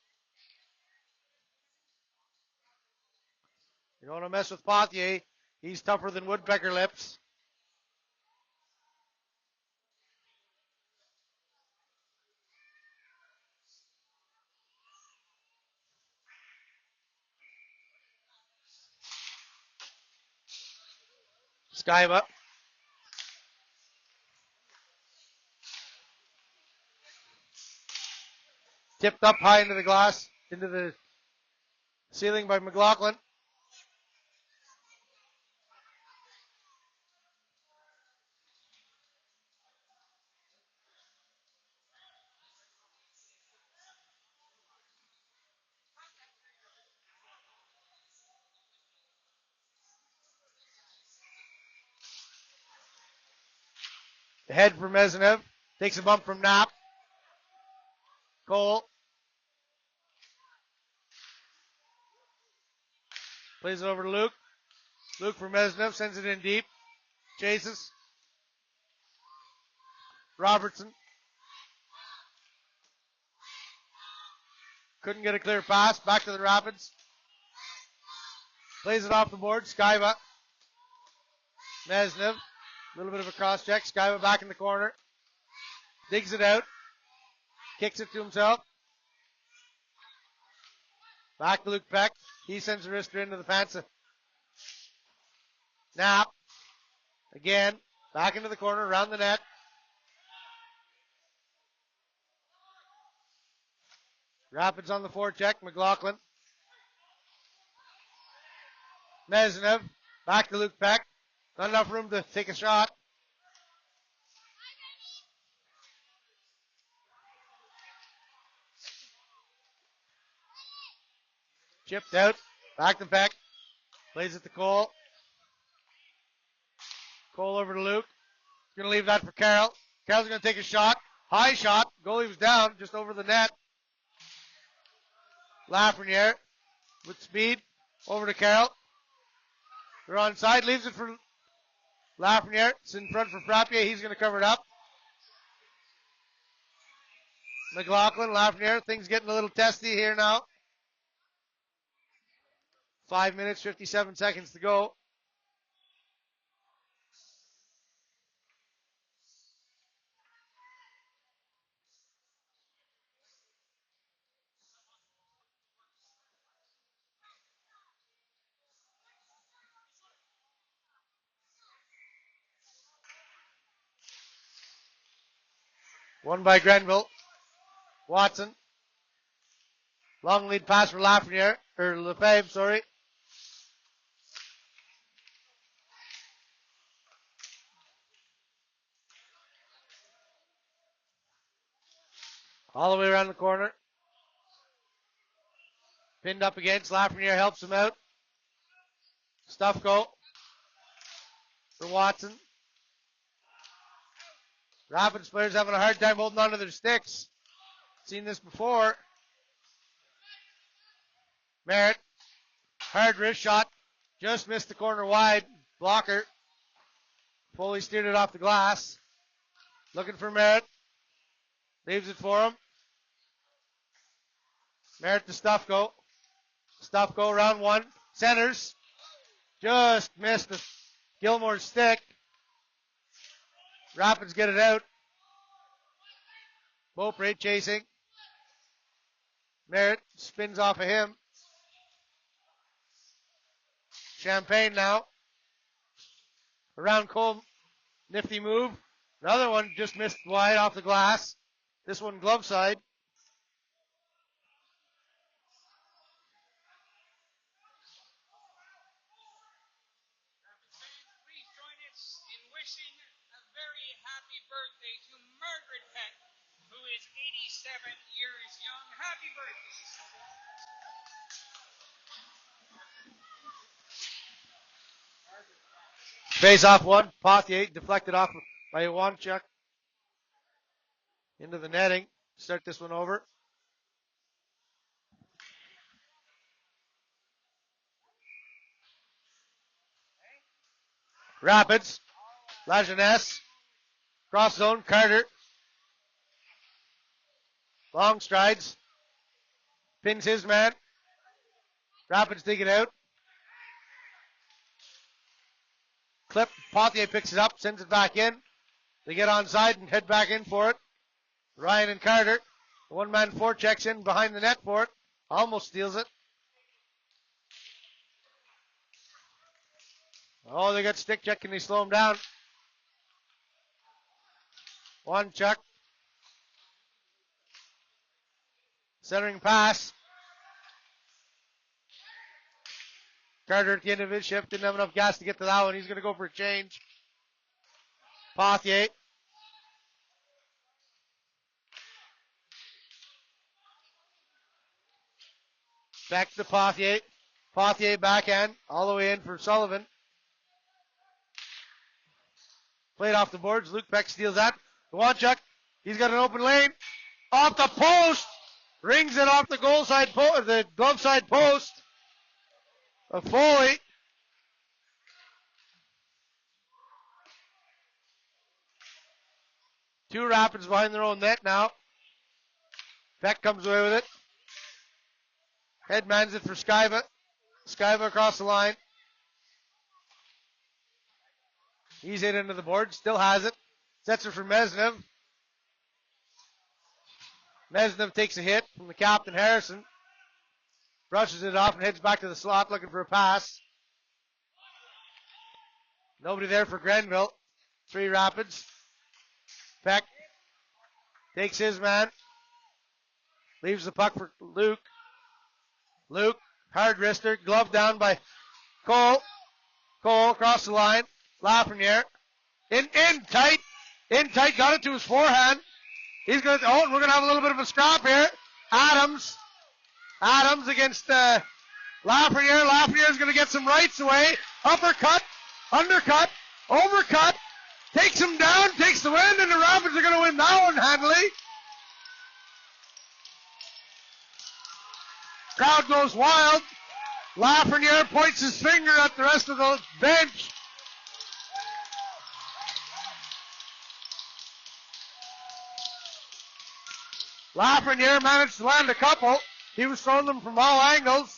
You don't want to mess with Pothier. He's tougher than woodpecker lips. Skyba. Tipped up high into the glass, into the ceiling by McLaughlin. The head for Meznev. Takes a bump from Knapp. Cole. Plays it over to Luke. Luke for Meznev. Sends it in deep. Chases. Robertson. Couldn't get a clear pass. Back to the Rapids. Plays it off the board. Skyba. Meznev. A little bit of a cross check. Skyba back in the corner. Digs it out. Kicks it to himself. Back to Luke Peck. He sends the wrister into the pants of Knapp. Again. Back into the corner. Around the net. Rapids on the forecheck. McLaughlin. Meznev. Back to Luke Peck. Not enough room to take a shot. Chipped out. Back to Peck. Plays it to Cole. Cole over to Luke. He's going to leave that for Carroll. Carroll's going to take a shot. High shot. Goalie was down just over the net. Lafreniere with speed. Over to Carroll. They're onside. Leaves it for Lafreniere. It's in front for Frappier. He's going to cover it up. McLaughlin, Lafreniere. Things getting a little testy here now. 5 minutes, 57 seconds to go. Won by Grenville. Watson. Long lead pass for Lafreniere, or Lefebvre, sorry. All the way around the corner. Pinned up against. Lafreniere helps him out. Stufko for Watson. Rapids players having a hard time holding on to their sticks. Seen this before. Merritt. Hard wrist shot. Just missed the corner wide. Blocker. Foley steered it off the glass. Looking for Merritt. Leaves it for him. Merritt to Stufko. Stufko round one. Centers. Just missed the Gilmore's stick. Rapids get it out. Beaupre chasing. Merritt spins off of him. Champagne now. Around Cole. Nifty move. Another one just missed wide off the glass. This one glove side. Please join us in wishing a very happy birthday to Margaret Peck, who is 87 years young. Happy birthday. Face off one. Pothier deflected off by Iwanchuk. Into the netting. Start this one over. Rapids. Lajeunesse. Cross zone. Carter. Long strides. Pins his man. Rapids dig it out. Clip. Pothier picks it up. Sends it back in. They get onside and head back in for it. Ryan and Carter. One-man forechecks in behind the net for it. Almost steals it. Oh, they got stick check. Can they slow him down? One chuck. Centering pass. Carter at the end of his shift didn't have enough gas to get to that one. He's going to go for a change. Pothier. Back to Pothier. Pothier backhand all the way in for Sullivan. Played off the boards. Luke Peck steals that. Iwanchuk. He's got an open lane. Off the post. Rings it off the goal side post, the glove side post of Foley. Two Rapids behind their own net now. Peck comes away with it. Headmans it for Skyva. Skyva across the line. He's hit into the board. Still has it. Sets it for Mesnev. Mesnev takes a hit from the captain, Harrison. Brushes it off and heads back to the slot looking for a pass. Nobody there for Grenville. Three Rapids. Peck takes his man. Leaves the puck for Luke. Luke, hard wrister, glove down by Cole. Cole across the line. Lafreniere. In tight. In tight, got it to his forehand. He's going to, we're going to have a little bit of a scrap here. Adams against Lafreniere. Lafreniere is going to get some rights away. Uppercut, undercut, overcut. Takes him down, takes the win, and the Rapids are going to win that one handily. Crowd goes wild. Lafreniere points his finger at the rest of the bench. Lafreniere managed to land a couple. He was throwing them from all angles.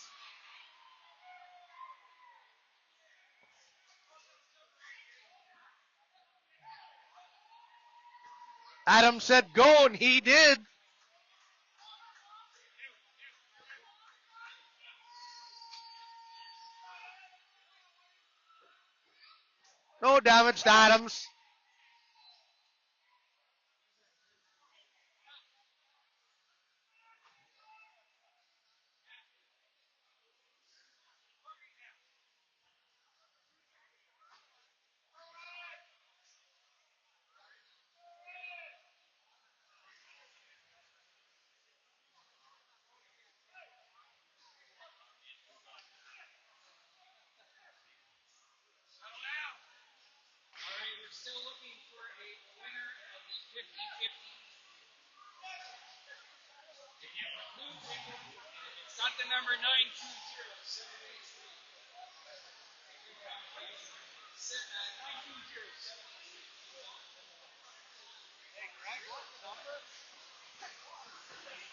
Adams said go, and he did. No damage to Adams.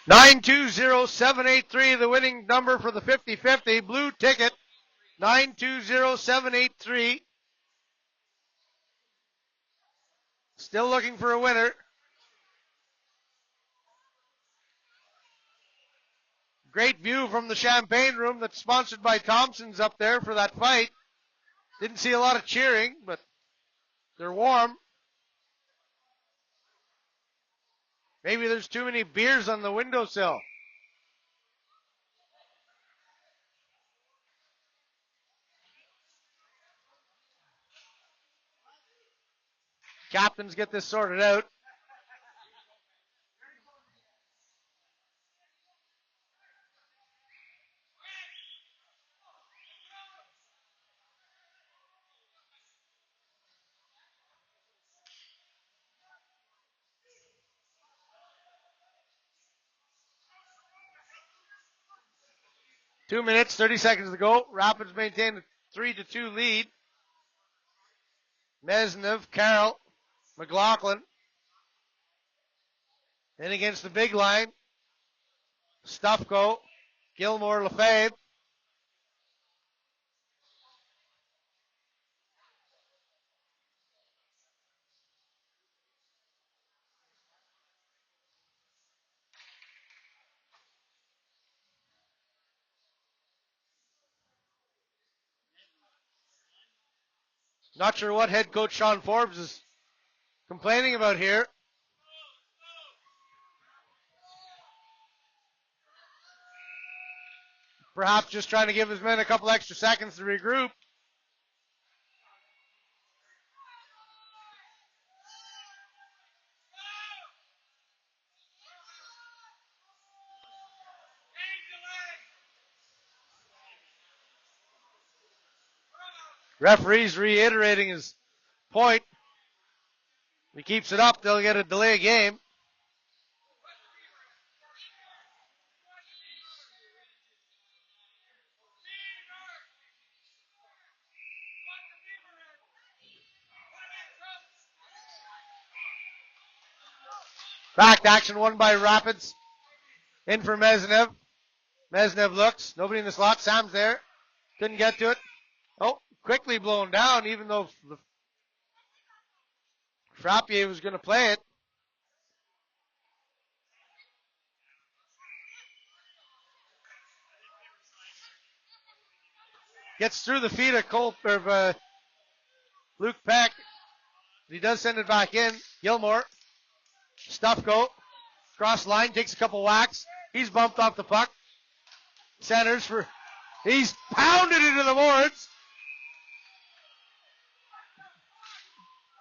920783, the winning number for the 50-50. Blue ticket, 920783. Still looking for a winner. Great view from the champagne room that's sponsored by Thompson's up there for that fight. Didn't see a lot of cheering, but they're warm. Maybe there's too many beers on the windowsill. Captains get this sorted out. Two minutes, 30 seconds to go. Rapids maintain a 3-2 lead. Mesnev, Carroll, McLaughlin. Then against the big line, Stufko, Gilmore, Lefebvre. Not sure what head coach Sean Forbes is complaining about here. Perhaps just trying to give his men a couple extra seconds to regroup. Referee's reiterating his point. If he keeps it up, they'll get a delay game. Back to action, won by Rapids. In for Mesnev. Mesnev looks. Nobody in the slot. Sam's there. Couldn't get to it. Oh, quickly blown down, even though Frappier was going to play it. Gets through the feet of Luke Peck. He does send it back in. Gilmore. Stufko. Cross line. Takes a couple whacks. He's bumped off the puck. Centers for... He's pounded into the boards.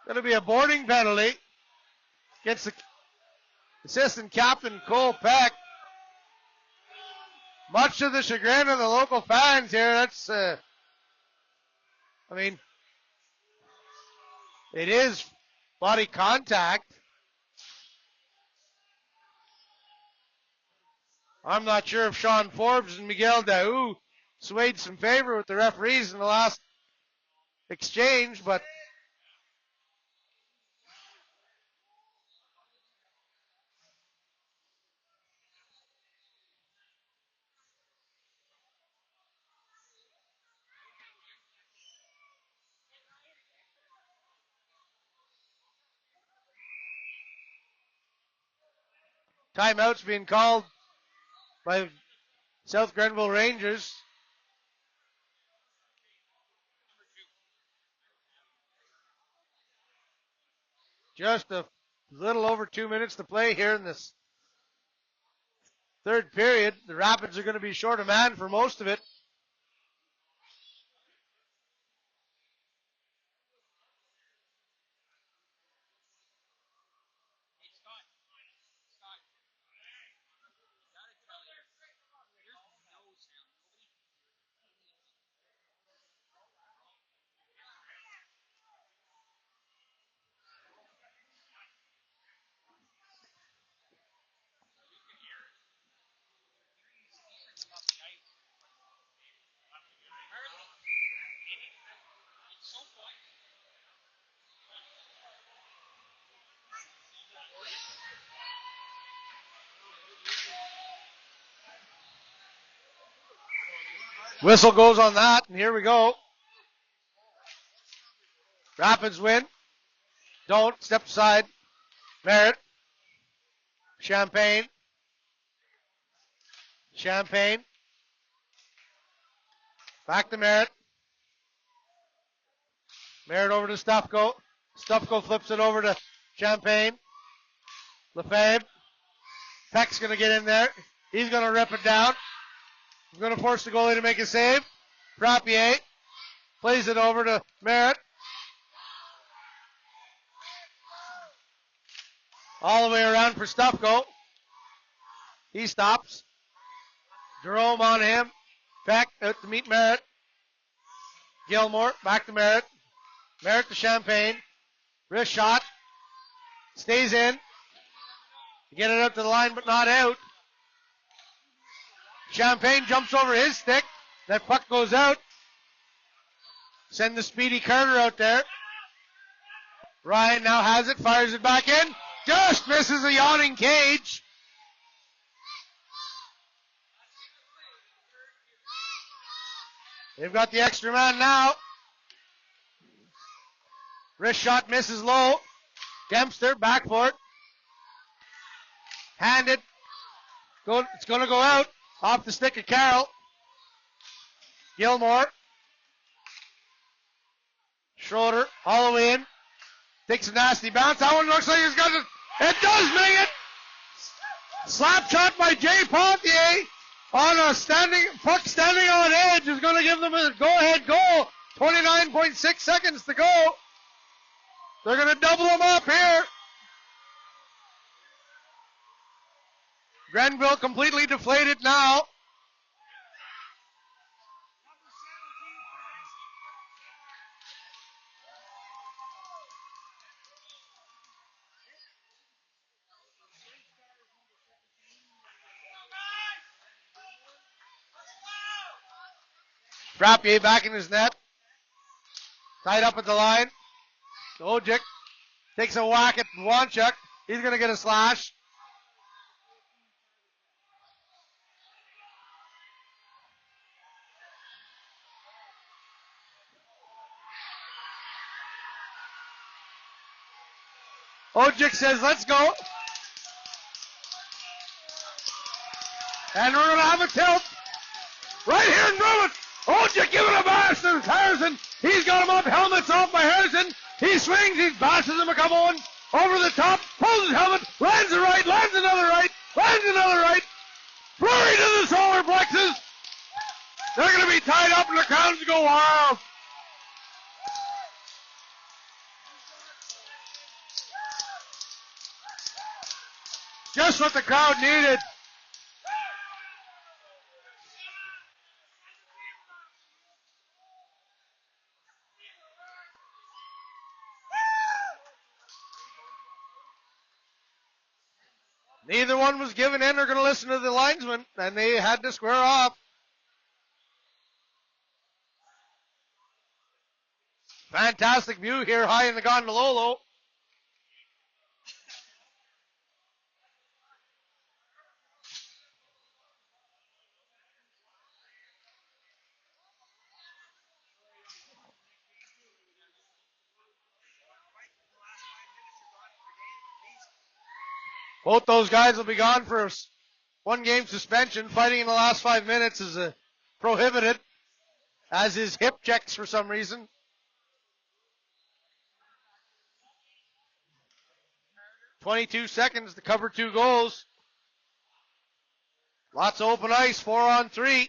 Going to be a boarding penalty against the assistant captain, Cole Peck. Much to the chagrin of the local fans here. That's, it is body contact. I'm not sure if Sean Forbes and Miguel Daou swayed some favor with the referees in the last exchange, but timeout's being called by South Grenville Rangers. Just a little over 2 minutes to play here in this third period. The Rapids are going to be short a man for most of it. Whistle goes on that, and here we go. Rapids win. Don't. Step aside. Merritt. Champagne. Champagne. Back to Merritt. Merritt over to Stufko. Stufko flips it over to Champagne. Lefebvre. Peck's going to get in there. He's going to rip it down. He's going to force the goalie to make a save. Frappier plays it over to Merritt. All the way around for Stufko. He stops. Jerome on him. Peck out to meet Merritt. Gilmore back to Merritt. Merritt to Champagne. Wrist shot. Stays in. Get it up to the line, but not out. Champagne jumps over his stick. That puck goes out. Send the speedy Carter out there. Ryan now has it. Fires it back in. Just misses a yawning cage. They've got the extra man now. Wrist shot misses low. Dempster back for it. Handed. It's going to go out. Off the stick of Carroll. Gilmore. Schroeder all the way in. Takes a nasty bounce. That one looks like it's got it. It does make it. Slap shot by Jay Pontier on a puck standing on edge is going to give them a go-ahead goal. 29.6 seconds to go. They're going to double them up here. Grenville completely deflated now. Frappier back in his net. Tied up at the line. Ojic takes a whack at Wanchuk. He's going to get a slash. Ojic says, let's go. And we're going to have a tilt. Right here in front of it. Ojic giving a bash to Harrison. He's got him up. Helmet's off by Harrison. He swings. He bashes him a couple ones. Over the top. Pulls his helmet. Lands a right. Lands another right. Lands another right. Flurry to the solar plexus. They're going to be tied up and the crowds go wild. Just what the crowd needed. Neither one was giving in or going to listen to the linesman, and they had to square off. Fantastic view here high in the Gondololo. Both those guys will be gone for a one-game suspension. Fighting in the last 5 minutes is prohibited, as is hip checks for some reason. .22 seconds to cover 2 goals. Lots of open ice, 4-on-3.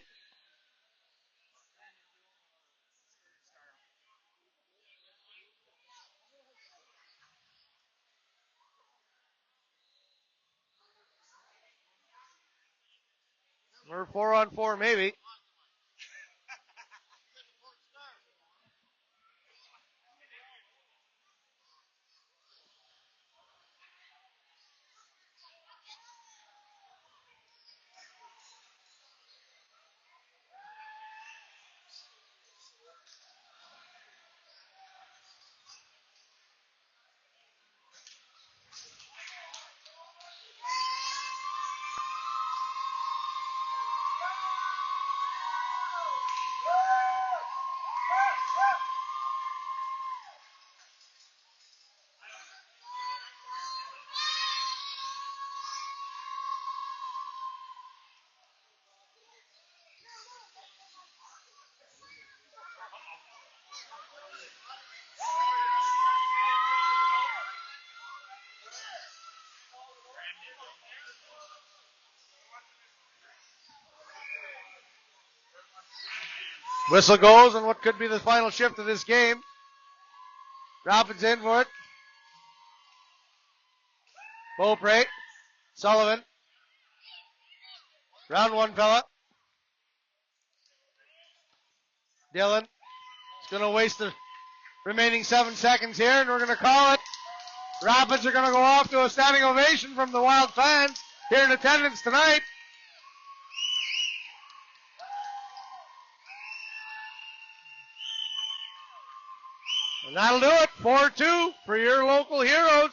Or 4-on-4 maybe. Whistle goes on what could be the final shift of this game. Rapids in for it. Beaupre. Sullivan. Round one fella. Dillon is going to waste the remaining 7 seconds here, and we're going to call it. Rapids are going to go off to a standing ovation from the Wild fans here in attendance tonight. And that'll do it. 4-2 for your local heroes.